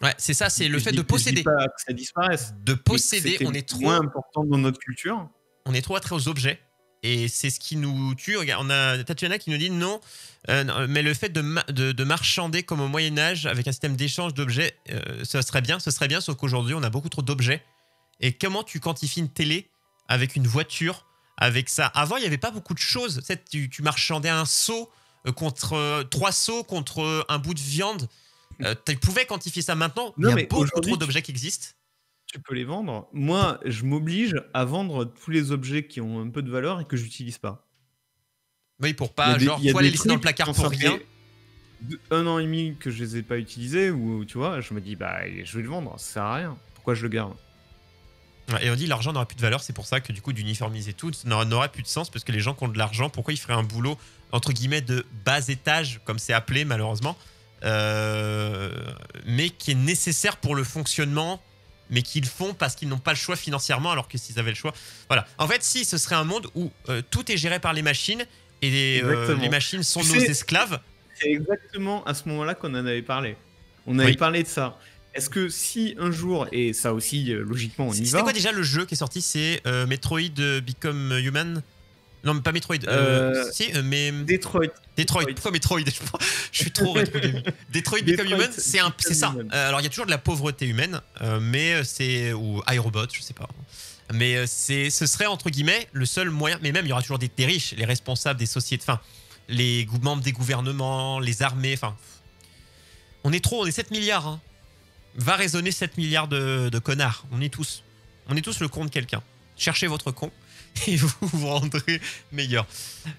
Ouais, c'est ça, c'est le fait de Je posséder. dis pas que ça disparaisse. De posséder, on est trop. moins important dans notre culture. On est trop attrait aux objets. Et c'est ce qui nous tue. Regarde, on a Tatiana qui nous dit non, mais le fait de marchander comme au Moyen-Âge avec un système d'échange d'objets, ce serait bien, sauf qu'aujourd'hui, on a beaucoup trop d'objets. Et comment tu quantifies une télé avec une voiture, avec ça? Avant, il n'y avait pas beaucoup de choses. Tu marchandais un seau contre 3 seaux contre un bout de viande. Tu pouvais quantifier ça maintenant. Il y a beaucoup trop d'objets qui existent. Tu peux les vendre. Moi, je m'oblige à vendre tous les objets qui ont un peu de valeur et que j'utilise pas. Oui, pour pas, faut aller laisser dans le placard pour rien. 1 an et demi que je les ai pas utilisés, ou tu vois, je me dis, bah, je vais le vendre, ça sert à rien. Pourquoi je le garde? Et on dit l'argent n'aura plus de valeur, c'est pour ça que du coup d'uniformiser tout n'aurait plus de sens, parce que les gens qui ont de l'argent, pourquoi ils feraient un boulot entre guillemets de bas étage, comme c'est appelé malheureusement, mais qui est nécessaire pour le fonctionnement, mais qu'ils font parce qu'ils n'ont pas le choix financièrement, alors que s'ils avaient le choix, voilà. En fait, si ce serait un monde où tout est géré par les machines et les machines sont nos esclaves. C'est exactement à ce moment-là qu'on en avait parlé. On avait parlé de ça. Est-ce que si un jour, et ça aussi, logiquement, on y va... C'était quoi déjà le jeu qui est sorti? C'est Metroid Become Human? Non, mais pas Metroid. Si, mais... Detroit. Pourquoi Metroid? Je suis trop rétro gaming. Detroit Become Human, c'est ça. Alors, il y a toujours de la pauvreté humaine, mais c'est... Ou iRobot, je sais pas. Mais ce serait, entre guillemets, le seul moyen... Mais même, il y aura toujours des riches, les responsables des sociétés... Enfin, les membres des gouvernements, les armées... Enfin, on est 7 milliards, hein. Va raisonner 7 milliards de connards. On est tous le con de quelqu'un. Cherchez votre con et vous vous rendrez meilleur.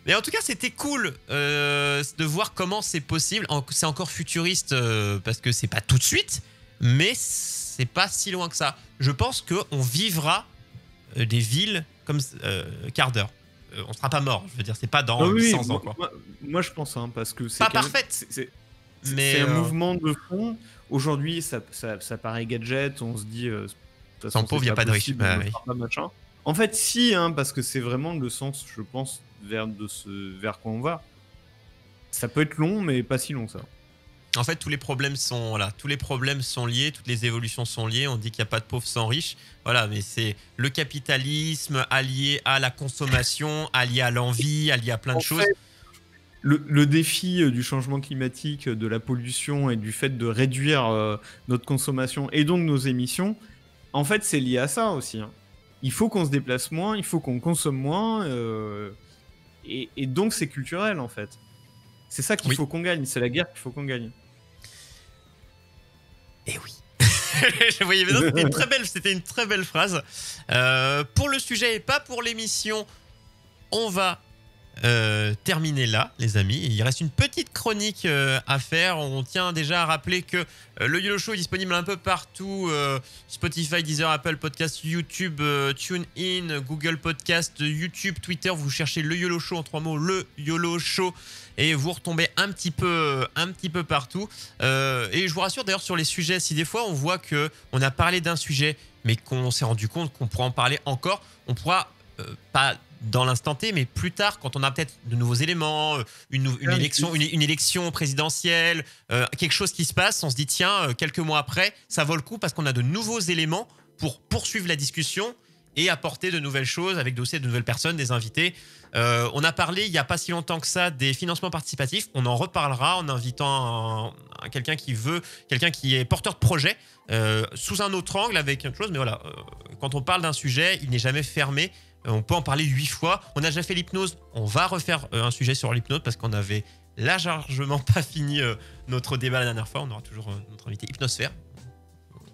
Mais en tout cas, c'était cool de voir comment c'est possible. C'est encore futuriste parce que c'est pas tout de suite, mais c'est pas si loin que ça. Je pense qu'on vivra des villes comme quart d'heure. On sera pas mort. Je veux dire, c'est pas dans 800 ans. Quoi. Moi, je pense, hein, parce que c'est pas parfaite. C'est un mouvement de fond. Aujourd'hui, ça paraît gadget, on se dit... sans pauvre, il n'y a pas de riche. En fait, si, hein, parce que c'est vraiment le sens, je pense, vers quoi on va. Ça peut être long, mais pas si long, ça. En fait, tous les problèmes sont liés, toutes les évolutions sont liées. On dit qu'il n'y a pas de pauvres sans riches. Voilà, mais c'est le capitalisme allié à la consommation, allié à l'envie, allié à plein de choses. Le défi du changement climatique, de la pollution et du fait de réduire notre consommation et donc nos émissions, en fait, c'est lié à ça aussi. Hein. Il faut qu'on se déplace moins, il faut qu'on consomme moins, et donc c'est culturel, en fait. C'est ça qu'il faut qu'on gagne, c'est la guerre qu'il faut qu'on gagne. Et oui. Je voyais, c'était une très belle phrase. Pour le sujet et pas pour l'émission, on va... terminé là, les amis. Il reste une petite chronique à faire. On tient déjà à rappeler que le YOLO Show est disponible un peu partout. Spotify, Deezer, Apple Podcast, YouTube, TuneIn, Google Podcast, YouTube, Twitter. Vous cherchez le YOLO Show en 3 mots, le YOLO Show, et vous retombez un petit peu partout. Et je vous rassure d'ailleurs sur les sujets, si des fois on voit qu'on a parlé d'un sujet, mais qu'on s'est rendu compte qu'on pourra en parler encore, on pourra pas dans l'instant T, mais plus tard, quand on a peut-être de nouveaux éléments, une élection présidentielle, quelque chose qui se passe, on se dit tiens, quelques mois après, ça vaut le coup parce qu'on a de nouveaux éléments pour poursuivre la discussion et apporter de nouvelles choses avec aussi de nouvelles personnes, des invités. On a parlé il n'y a pas si longtemps que ça des financements participatifs. On en reparlera en invitant quelqu'un qui est porteur de projet sous un autre angle avec autre chose. Mais voilà, quand on parle d'un sujet, il n'est jamais fermé. On peut en parler 8 fois. On a déjà fait l'hypnose. On va refaire un sujet sur l'hypnose parce qu'on avait largement pas fini notre débat la dernière fois. On aura toujours notre invité Hypnosphère.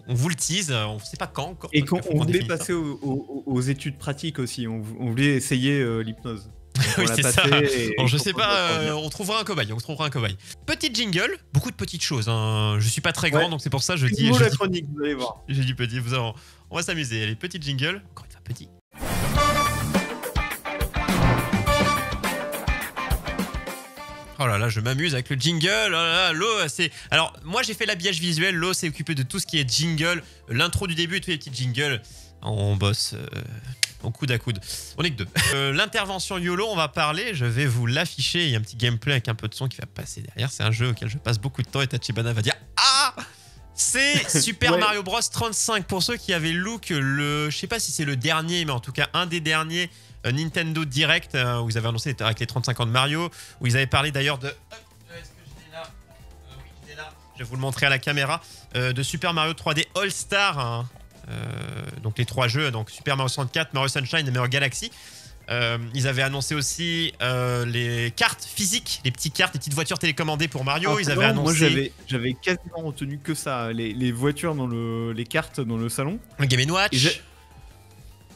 On vous le tease, on ne sait pas quand encore. Et quand on voulait passer aux études pratiques aussi, on voulait essayer l'hypnose. Oui, c'est ça. Alors, je sais pas, on trouvera un cobaye. Petite jingle, beaucoup de petites choses. Hein. Je suis pas très grand, donc c'est pour ça que je dis. La chronique, vous allez voir. J'ai dit petit, on va s'amuser. Allez, petite jingle. Encore une fois, petit. Oh là là, je m'amuse avec le jingle. Oh là là, Lo, c'est... Alors, moi, j'ai fait l'habillage visuel. Lo s'est occupé de tout ce qui est jingle. L'intro du début, tous les petits jingles. On bosse au coude à coude. On est que deux. L'intervention YOLO, on va parler. Je vais vous l'afficher. Il y a un petit gameplay avec un peu de son qui va passer derrière. C'est un jeu auquel je passe beaucoup de temps et Tachibana va dire « Ah !» C'est Super Mario Bros 35. Pour ceux qui avaient look je sais pas si c'est le dernier, mais en tout cas un des derniers Nintendo Direct où ils avaient annoncé avec les 35 ans de Mario, où ils avaient parlé d'ailleurs de... Est-ce que je l'ai là? Oui, je l'ai là. Je vais vous le montrer à la caméra. De Super Mario 3D All-Star, hein. Donc les 3 jeux, donc Super Mario 64, Mario Sunshine et Mario Galaxy. Ils avaient annoncé aussi les cartes physiques, les petites cartes, les petites voitures télécommandées pour Mario. Alors, ils avaient annoncé... Moi, j'avais quasiment retenu que ça, les voitures les cartes dans le salon. Le Game & Watch.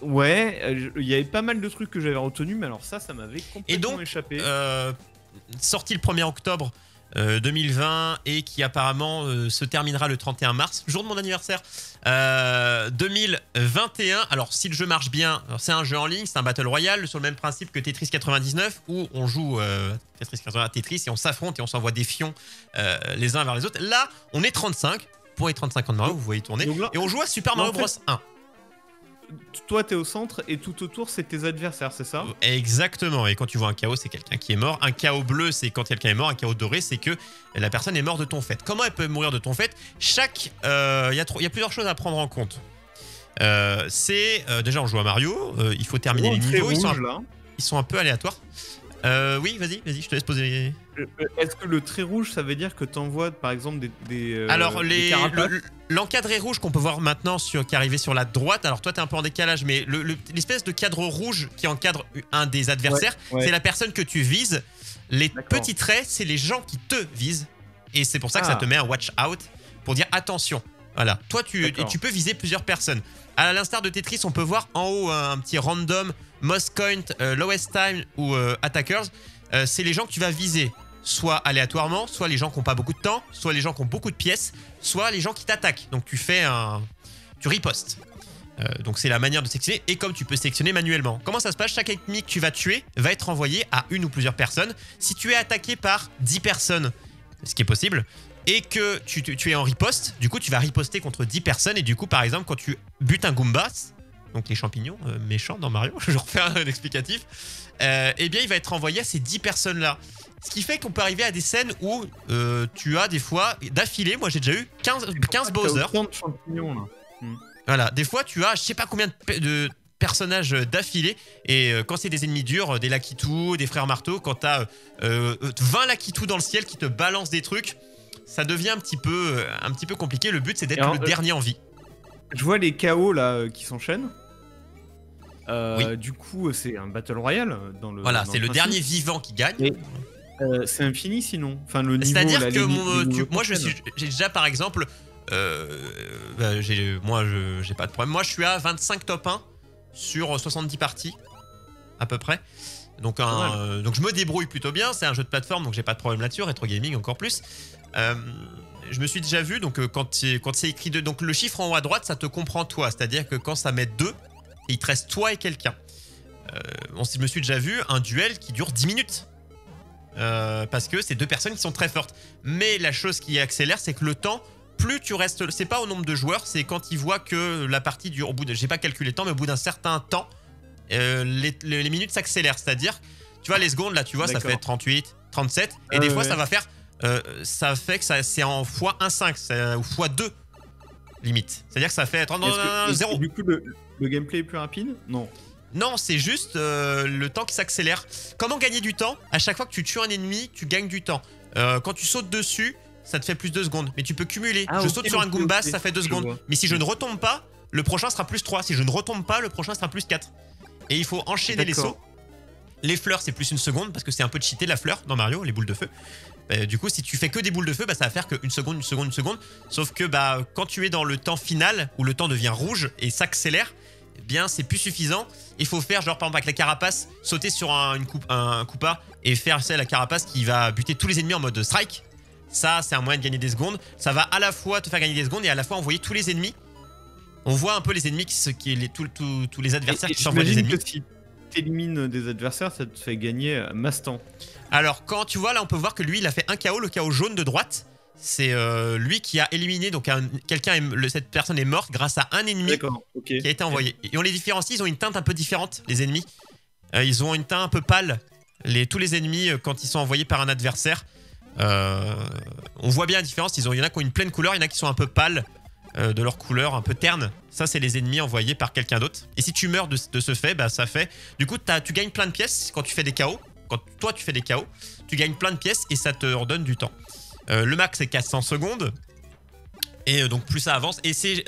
Ouais, il y avait pas mal de trucs que j'avais retenus, mais alors ça m'avait complètement échappé. Sorti le 1er octobre 2020 et qui apparemment se terminera le 31 mars, jour de mon anniversaire 2021. Alors si le jeu marche bien, c'est un jeu en ligne, c'est un Battle Royale sur le même principe que Tetris 99 où on joue Tetris et on s'affronte et on s'envoie des fions les uns vers les autres. Là, on est 35 pour les 35 ans de Mario, vous voyez tourner, et on joue à Super Mario Bros 1. Toi, t'es au centre et tout autour, c'est tes adversaires, c'est ça? Exactement. Et quand tu vois un chaos, c'est quelqu'un qui est mort. Un chaos bleu, c'est quand quelqu'un est mort. Un chaos doré, c'est que la personne est morte de ton fait. Comment elle peut mourir de ton fait? Il y a plusieurs choses à prendre en compte. Déjà, on joue à Mario. Il faut terminer les niveaux. Ils sont un peu aléatoires. Oui, vas-y, je te laisse poser. Est-ce que le trait rouge, ça veut dire que t'envoies par exemple des alors, des l'encadré rouge qu'on peut voir maintenant qui est arrivé sur la droite, alors toi t'es un peu en décalage, mais l'espèce de cadre rouge qui encadre un des adversaires, c'est la personne que tu vises. Les petits traits, c'est les gens qui te visent. Et c'est pour ça que ça te met un watch out pour dire attention. Voilà. Toi, tu peux viser plusieurs personnes. À l'instar de Tetris, on peut voir en haut un petit random, most coin, lowest time ou attackers. C'est les gens que tu vas viser. Soit aléatoirement, soit les gens qui n'ont pas beaucoup de temps, soit les gens qui ont beaucoup de pièces, soit les gens qui t'attaquent. Donc tu ripostes. Donc c'est la manière de sélectionner. Et comme tu peux sélectionner manuellement. Comment ça se passe? Chaque ennemi que tu vas tuer va être envoyé à une ou plusieurs personnes. Si tu es attaqué par 10 personnes, ce qui est possible, et que tu es en riposte, du coup tu vas riposter contre 10 personnes. Et du coup par exemple quand tu butes un Goomba, donc les champignons méchants dans Mario, je refais un explicatif, eh bien il va être envoyé à ces 10 personnes là. Ce qui fait qu'on peut arriver à des scènes où tu as des fois d'affilée, moi j'ai déjà eu 15 Bowser. Voilà, des fois tu as je sais pas combien de personnages d'affilée, et quand c'est des ennemis durs, des Lakitu, des frères marteau, quand tu as 20 Lakitu dans le ciel qui te balancent des trucs, ça devient un petit peu compliqué. Le but c'est d'être le dernier en vie. Je vois les KO là qui s'enchaînent. Oui. Du coup, c'est un Battle Royale Voilà, c'est le dernier vivant qui gagne. Et, c'est infini sinon. Enfin, le niveau. C'est-à-dire que moi, j'ai déjà par exemple, moi, j'ai pas de problème. Moi, je suis à 25 top 1 sur 70 parties à peu près. Donc, donc je me débrouille plutôt bien. C'est un jeu de plateforme, donc j'ai pas de problème là-dessus. Retro gaming encore plus. Je me suis déjà vu, donc quand c'est écrit 2, donc le chiffre en haut à droite, ça te comprend toi. C'est-à-dire que quand ça met 2, il te reste toi et quelqu'un. Je me suis déjà vu un duel qui dure 10 minutes. Parce que c'est 2 personnes qui sont très fortes. Mais la chose qui accélère, c'est que le temps, plus tu restes... C'est pas au nombre de joueurs, c'est quand ils voient que la partie dure au bout de... J'ai pas calculé le temps, mais au bout d'un certain temps, les minutes s'accélèrent. C'est-à-dire, tu vois, les secondes, là, tu vois, ça fait 38, 37. Et des fois, ça va faire... ça fait que c'est en x1,5 ou x2 limite. C'est-à-dire que ça fait 0. Du coup, le gameplay est plus rapide? Non. Non, c'est juste le temps qui s'accélère. Comment gagner du temps? À chaque fois que tu tues un ennemi, tu gagnes du temps. Quand tu sautes dessus, ça te fait plus 2 secondes. Mais tu peux cumuler. Je saute sur un Goombas, ça fait 2 secondes. Mais si je ne retombe pas, le prochain sera plus 3. Si je ne retombe pas, le prochain sera plus 4. Et il faut enchaîner les sauts. Les fleurs, c'est plus 1 seconde parce que c'est un peu cheaté la fleur dans Mario, les boules de feu. Du coup, si tu fais que des boules de feu, ça va faire que 1 seconde, 1 seconde, 1 seconde. Sauf que quand tu es dans le temps final, où le temps devient rouge et s'accélère, eh bien c'est plus suffisant. Il faut faire genre par exemple avec la carapace, sauter sur un Koopa et faire la carapace qui va buter tous les ennemis en mode strike. Ça, c'est un moyen de gagner des secondes. Ça va à la fois te faire gagner des secondes et à la fois envoyer tous les ennemis. On voit un peu les ennemis, tous les adversaires qui s'envoient des ennemis. Si t'élimines des adversaires, ça te fait gagner masse temps. Alors quand tu vois là, on peut voir que lui il a fait un KO, le KO jaune de droite. C'est lui qui a éliminé, donc cette personne est morte grâce à un ennemi qui a été envoyé. Et on les différencie, ils ont une teinte un peu différente, les ennemis. Ils ont une teinte un peu pâle, tous les ennemis, quand ils sont envoyés par un adversaire. On voit bien la différence, il y en a qui ont une pleine couleur, il y en a qui sont un peu pâles. de leur couleur un peu terne. Ça, c'est les ennemis envoyés par quelqu'un d'autre. Et si tu meurs de ce fait, bah, ça fait... Du coup, tu gagnes plein de pièces quand tu fais des KO. Quand toi, tu fais des KO, tu gagnes plein de pièces et ça te redonne du temps. Le max, c'est 400 secondes. Et donc, plus ça avance. Et c'est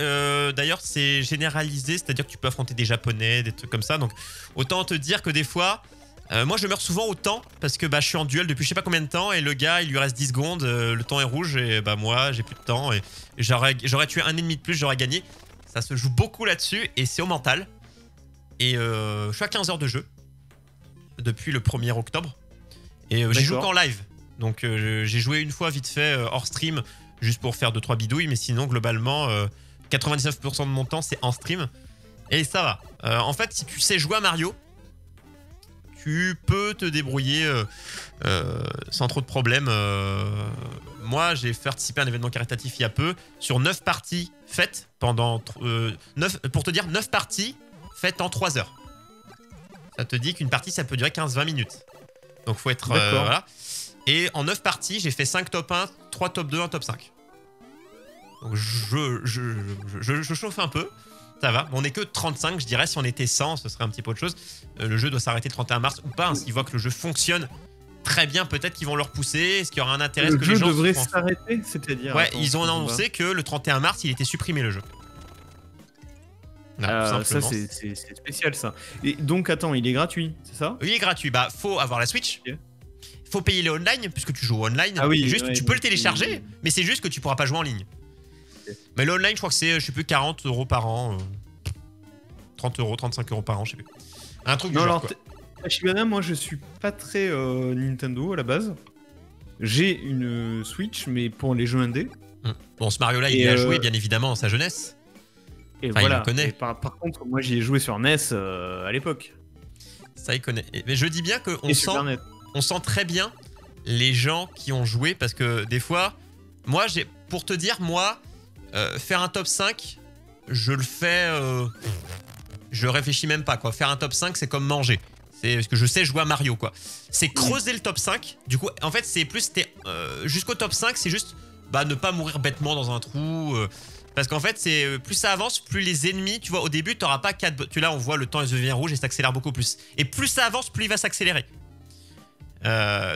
d'ailleurs, c'est généralisé. C'est-à-dire que tu peux affronter des Japonais, des trucs comme ça. Donc, autant te dire que des fois... moi, je meurs souvent au temps parce que bah, je suis en duel depuis je sais pas combien de temps et le gars, il lui reste 10 secondes, le temps est rouge et bah, moi, j'ai plus de temps et j'aurais tué un ennemi de plus, j'aurais gagné. Ça se joue beaucoup là-dessus et c'est au mental. Et je suis à 15 heures de jeu depuis le 1er octobre et j'y joue qu'en live. Donc, j'ai joué une fois vite fait hors stream juste pour faire 2-3 bidouilles, mais sinon, globalement, 99% de mon temps, c'est en stream et ça va. En fait, si tu sais jouer à Mario, tu peux te débrouiller sans trop de problèmes. Moi, j'ai participé à un événement caritatif il y a peu, sur 9 parties faites pendant... pour te dire, 9 parties faites en 3 heures. Ça te dit qu'une partie, ça peut durer 15-20 minutes. Donc, faut être... voilà. Et en 9 parties, j'ai fait 5 top 1, 3 top 2, 1 top 5. Donc, je chauffe un peu. Ça va, on n'est que 35, je dirais. Si on était 100, ce serait un petit peu autre chose. Le jeu doit s'arrêter le 31 mars ou pas. Hein, s'ils voient que le jeu fonctionne très bien, peut-être qu'ils vont le repousser. Est-ce qu'il y aura un intérêt? Le jeu devrait s'arrêter, c'est-à-dire... Ouais, ils ont annoncé que le 31 mars, il était supprimé, le jeu. Ça, c'est spécial, ça. Et donc, attends, il est gratuit, c'est ça? Oui, il est gratuit. Bah, faut avoir la Switch. Okay. Faut payer les online, puisque tu joues online. Ah oui, juste, tu peux le télécharger, mais c'est juste que tu pourras pas jouer en ligne. Mais le online, je crois que c'est, je sais plus, 40 € par an. 30 €, 35 € par an, je sais plus. Un truc du genre, quoi. Tachibana, moi, je suis pas très Nintendo à la base. J'ai une Switch, mais pour les jeux indés. Bon, ce Mario-là, il y a joué, bien évidemment, dans sa jeunesse. Et enfin, voilà. Il le connaît. Et par contre, moi, j'y ai joué sur NES à l'époque. Ça, il connaît. Mais je dis bien qu'on sent très bien les gens qui ont joué, parce que des fois, moi, pour te dire, moi... faire un top 5, je le fais... je réfléchis même pas, quoi. Faire un top 5, c'est comme manger. C'est parce que je sais jouer à Mario, quoi. C'est creuser le top 5. Du coup, en fait, c'est plus... jusqu'au top 5, c'est juste bah, ne pas mourir bêtement dans un trou. Parce qu'en fait, plus ça avance, plus les ennemis... Tu vois, au début, t'auras pas 4... Là, on voit le temps, il devient rouge et s'accélère beaucoup plus. Et plus ça avance, plus il va s'accélérer.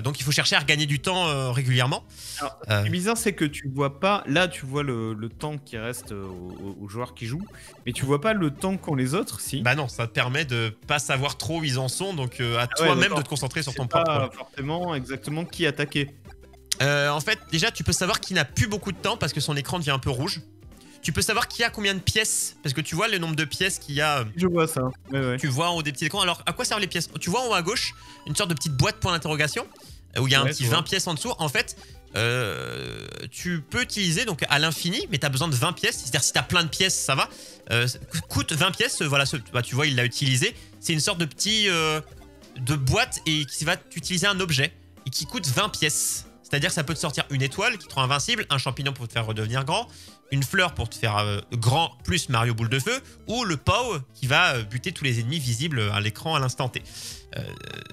Donc il faut chercher à regagner du temps régulièrement. Alors, ce qui est bizarre, c'est que tu vois pas. Là, tu vois le temps qui reste aux joueurs qui jouent, mais tu vois pas le temps qu'ont les autres, si. Bah non, ça te permet de pas savoir trop où ils en sont, donc à toi-même de te concentrer sur ton propre. Pas forcément exactement qui attaquer. En fait, déjà, tu peux savoir qui n'a plus beaucoup de temps parce que son écran devient un peu rouge. Tu peux savoir qui a combien de pièces, parce que tu vois le nombre de pièces qu'il y a. Je vois ça. Ouais. Tu vois en haut des petits écrans. Alors, à quoi servent les pièces? Tu vois en haut à gauche une sorte de petite boîte point d'interrogation où il y a un petit 20 pièces en dessous. En fait, tu peux utiliser donc à l'infini, mais tu as besoin de 20 pièces. C'est-à-dire, si tu as plein de pièces, ça va. Coûte 20 pièces. Voilà, bah, tu vois, il l'a utilisé. C'est une sorte de petit de boîte et qui va utiliser un objet et qui coûte 20 pièces. C'est-à-dire que ça peut te sortir une étoile qui te rend invincible, un champignon pour te faire redevenir grand, une fleur pour te faire grand plus Mario boule de feu, ou le POW qui va buter tous les ennemis visibles à l'écran à l'instant T.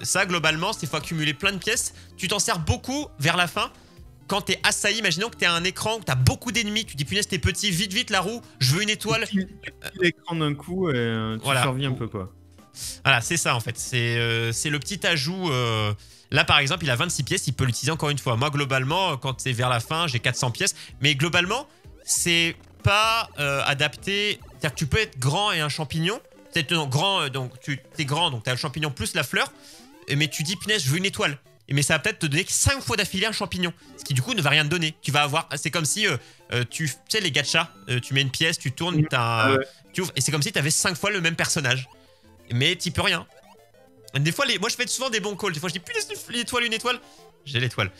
Ça, globalement, c'est faut accumuler plein de pièces. Tu t'en sers beaucoup vers la fin. Quand t'es assailli, imaginons que t'es à un écran, que t'as beaucoup d'ennemis, tu dis punaise t'es petit, vite la roue, je veux une étoile. Tu l'écran d'un coup et tu survis un peu, quoi. Voilà, c'est ça en fait. C'est le petit ajout. Là, par exemple, il a 26 pièces, il peut l'utiliser encore une fois. Moi, globalement, quand c'est vers la fin, j'ai 400 pièces. Mais globalement, c'est pas adapté. C'est-à-dire que tu peux être grand et un champignon. C'est grand, donc t'es grand, donc t'as le champignon plus la fleur. Mais tu dis, punaise, je veux une étoile. Mais ça va peut-être te donner 5 fois d'affilée un champignon. Ce qui, du coup, ne va rien te donner. Tu vas avoir. C'est comme si, tu sais, les gachas, tu mets une pièce, tu tournes, tu ouvres. Et c'est comme si t'avais 5 fois le même personnage. Mais t'y peux rien. Des fois, moi je fais souvent des bons calls. Des fois, je dis putain, une étoile. J'ai l'étoile.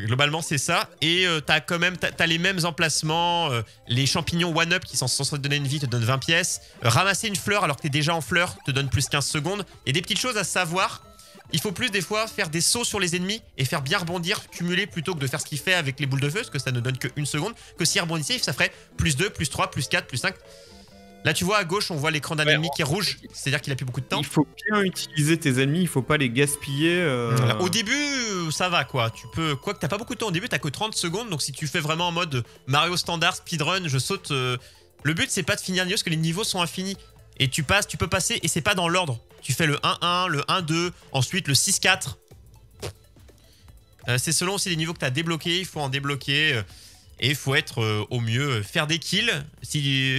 Globalement, c'est ça. Et t'as quand même t'as les mêmes emplacements. Les champignons one-up qui sont censés te donner une vie te donnent 20 pièces. Ramasser une fleur alors que t'es déjà en fleur te donne plus 15 secondes. Il y a des petites choses à savoir. Il faut plus des fois faire des sauts sur les ennemis et faire bien rebondir, cumuler plutôt que de faire ce qu'il fait avec les boules de feu, parce que ça ne donne que 1 seconde. Que s'il rebondissait, ça ferait plus 2, plus 3, plus 4, plus 5. Là, tu vois, à gauche, on voit l'écran d'un ennemi qui est rouge. C'est-à-dire qu'il a plus beaucoup de temps. Il faut bien utiliser tes ennemis, il faut pas les gaspiller. Voilà. Au début, ça va, quoi. Tu peux... Quoique, t'as pas beaucoup de temps au début, t'as que 30 secondes. Donc, si tu fais vraiment en mode Mario standard, speedrun, je saute... Le but, c'est pas de finir le niveau, parce que les niveaux sont infinis. Et tu peux passer, et c'est pas dans l'ordre. Tu fais le 1-1, le 1-2, ensuite le 6-4. C'est selon aussi les niveaux que t'as débloqués. Il faut en débloquer... Et il faut être au mieux, faire des kills.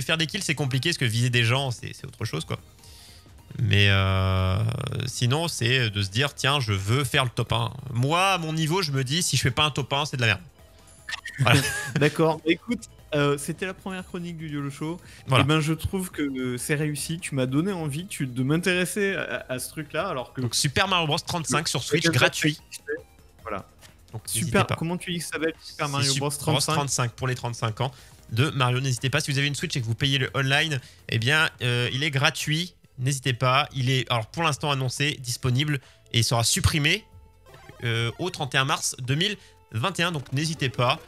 Faire des kills, c'est compliqué parce que viser des gens, c'est autre chose, quoi. Mais sinon, c'est de se dire, tiens, je veux faire le top 1. Moi, à mon niveau, je me dis, si je fais pas un top 1, c'est de la merde. Voilà. D'accord. Écoute, c'était la première chronique du YOLO Show. Voilà. Et ben, je trouve que c'est réussi. Tu m'as donné envie de m'intéresser à ce truc-là. Alors que Donc, Super Mario Bros 35 sur Switch, gratuit. Voilà. Donc, Super, comment tu dis que ça s'appelle Super Mario Bros 35 pour les 35 ans de Mario. N'hésitez pas, si vous avez une Switch et que vous payez le online, eh bien, il est gratuit. N'hésitez pas. Il est, alors pour l'instant annoncé, disponible et il sera supprimé au 31 mars 2021. Donc n'hésitez pas.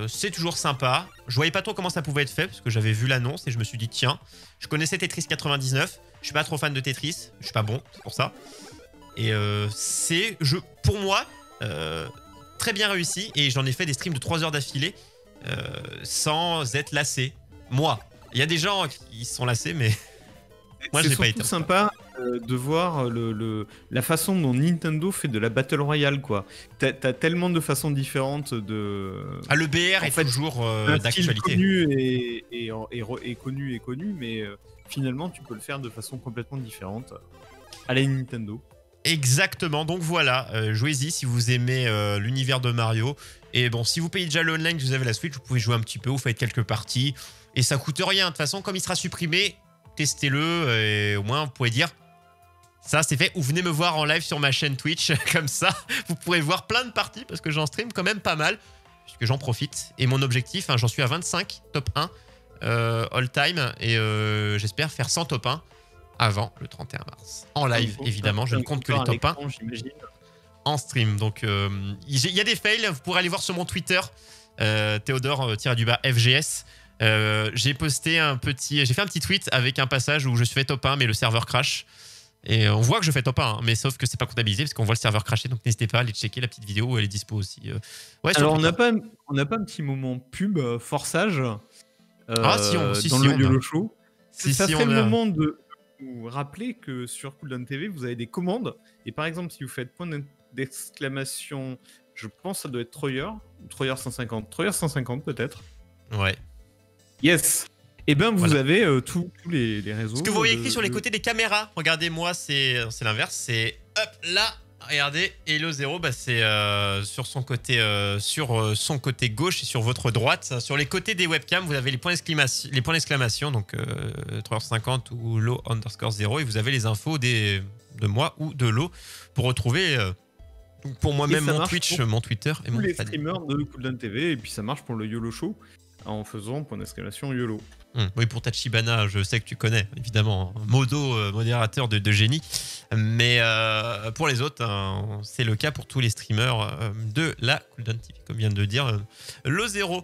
C'est toujours sympa. Je voyais pas trop comment ça pouvait être fait parce que j'avais vu l'annonce et je me suis dit, tiens, je connaissais Tetris 99. Je suis pas trop fan de Tetris. Je suis pas bon, c'est pour ça. Et c'est, pour moi... très bien réussi et j'en ai fait des streams de 3 heures d'affilée sans être lassé. Moi, il y a des gens qui sont lassés, mais moi je l'ai pas été. C'est sympa de voir la façon dont Nintendo fait de la Battle Royale, quoi. T'as tellement de façons différentes de... Ah, le BR est toujours d'actualité. Connu, mais finalement tu peux le faire de façon complètement différente à la Nintendo. Exactement, donc voilà, jouez-y si vous aimez l'univers de Mario. Et bon, si vous payez déjà le online, que vous avez la Switch, vous pouvez jouer un petit peu, vous faites quelques parties. Et ça coûte rien, de toute façon, comme il sera supprimé, testez-le et au moins vous pouvez dire ça c'est fait. Ou venez me voir en live sur ma chaîne Twitch, comme ça, vous pourrez voir plein de parties parce que j'en stream quand même pas mal, puisque j'en profite. Et mon objectif, j'en suis à 25 top 1 all time et j'espère faire 100 top 1 avant le 31 mars. En live, évidemment, je ne compte que les top 1 en stream. Donc, il y a des fails, vous pourrez aller voir sur mon Twitter, Théodore-FGS. J'ai posté j'ai fait un petit tweet avec un passage où je suis fait top 1, mais le serveur crash. Et on voit que je fais top 1, hein, mais sauf que c'est pas comptabilisé parce qu'on voit le serveur crasher. Donc, n'hésitez pas à aller checker la petite vidéo, elle est dispo aussi. Ouais, alors, on n'a pas un petit moment pub, forçage dans le YOLO Show. Ça serait le moment de vous rappeler que sur Cooldown TV, vous avez des commandes. Et par exemple, si vous faites point d'exclamation, je pense que ça doit être Troyer, ou Troyer 150. Troyer 150 peut-être. Ouais. Yes. Et bien, vous avez tous les réseaux. Ce que vous voyez écrit sur les côtés des caméras, regardez-moi, c'est l'inverse. C'est hop là, regardez. Hello 0, bah, c'est sur son côté gauche et sur votre droite. Sur les côtés des webcams, vous avez les points d'exclamation, donc 350 ou low_0, et vous avez les infos de moi ou de Lo pour retrouver pour moi-même mon Twitch, mon Twitter et mon les streamers de Cooldown TV, et puis ça marche pour le YOLO Show en faisant point d'exclamation YOLO. Oui, pour Tachibana, je sais que tu connais, évidemment. Modo, modérateur de génie. Mais pour les autres, c'est le cas pour tous les streamers de la Cooldown TV, comme vient de dire le 0.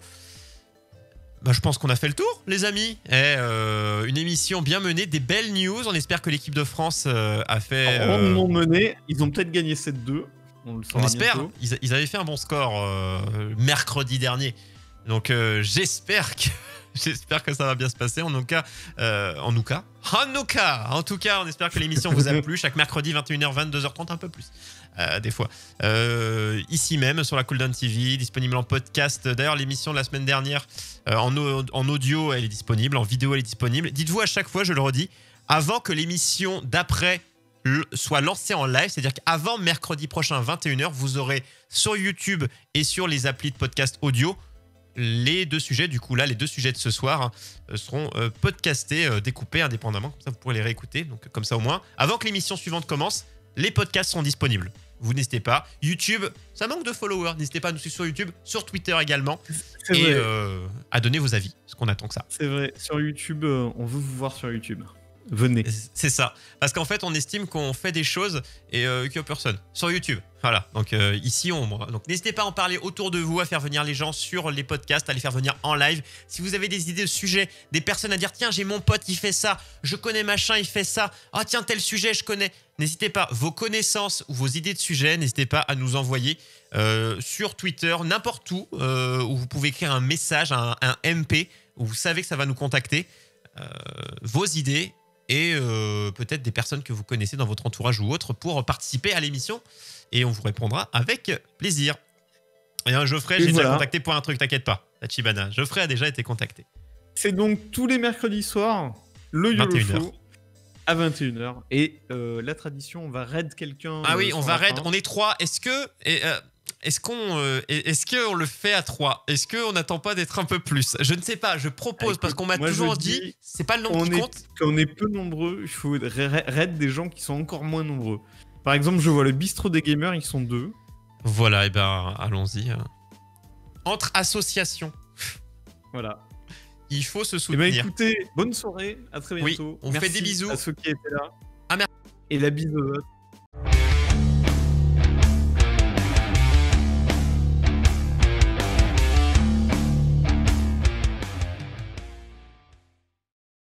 Bah, je pense qu'on a fait le tour, les amis. Une émission bien menée, des belles news. On espère que l'équipe de France a fait... Rondement menée. Ils ont peut-être gagné 7-2. On espère. Ils avaient fait un bon score mercredi dernier. Donc j'espère que ça va bien se passer. En tout cas, on espère que l'émission vous a plu. Chaque mercredi, 21h, 22h30, un peu plus, des fois. Ici même, sur la Cooldown TV, disponible en podcast. D'ailleurs, l'émission de la semaine dernière, en audio, elle est disponible. En vidéo, elle est disponible. Dites-vous à chaque fois, je le redis, avant que l'émission d'après soit lancée en live, c'est-à-dire qu'avant mercredi prochain, 21h, vous aurez sur YouTube et sur les applis de podcast audio les deux sujets. Du coup là, les deux sujets de ce soir seront podcastés, découpés indépendamment, comme ça vous pourrez les réécouter. Donc comme ça au moins, avant que l'émission suivante commence, les podcasts seront disponibles. Vous n'hésitez pas. YouTube, ça manque de followers, n'hésitez pas à nous suivre sur YouTube, sur Twitter également, et à donner vos avis, parce qu'on attend que ça. C'est vrai, sur YouTube, on veut vous voir sur YouTube. venez. C'est ça. Parce qu'en fait, on estime qu'on fait des choses et qu'il n'y a personne. Sur YouTube. Voilà. Donc ici, donc n'hésitez pas à en parler autour de vous, à faire venir les gens sur les podcasts, à les faire venir en live. Si vous avez des idées de sujets, des personnes à dire, tiens, j'ai mon pote, il fait ça. Je connais machin, il fait ça. Ah, tiens, tel sujet, je connais. N'hésitez pas. Vos connaissances ou vos idées de sujets, n'hésitez pas à nous envoyer sur Twitter, n'importe où vous pouvez écrire un message, un MP, où vous savez que ça va nous contacter. Vos idées et peut-être des personnes que vous connaissez dans votre entourage ou autre pour participer à l'émission et on vous répondra avec plaisir. Et Geoffrey, j'ai déjà contacté pour un truc, t'inquiète pas, Tachibana. Geoffrey a déjà été contacté. C'est donc tous les mercredis soirs, le YOLO Show à 21h. Et la tradition, on va raid quelqu'un. Ah oui, on va raid, on est 3. Est-ce qu'on le fait à 3? Est-ce qu'on n'attend pas d'être un peu plus? Je ne sais pas, je propose parce qu'on m'a toujours dit c'est pas le nombre qui compte. Quand on est peu nombreux, il faut raid des gens qui sont encore moins nombreux. Par exemple, je vois le bistrot des gamers, ils sont 2. Voilà, et ben allons-y. Entre associations. Voilà. Il faut se soutenir. Et ben écoutez, bonne soirée, à très bientôt. Oui, on fait des bisous à ceux qui étaient là. Ah, merci. Et la bise aux autres.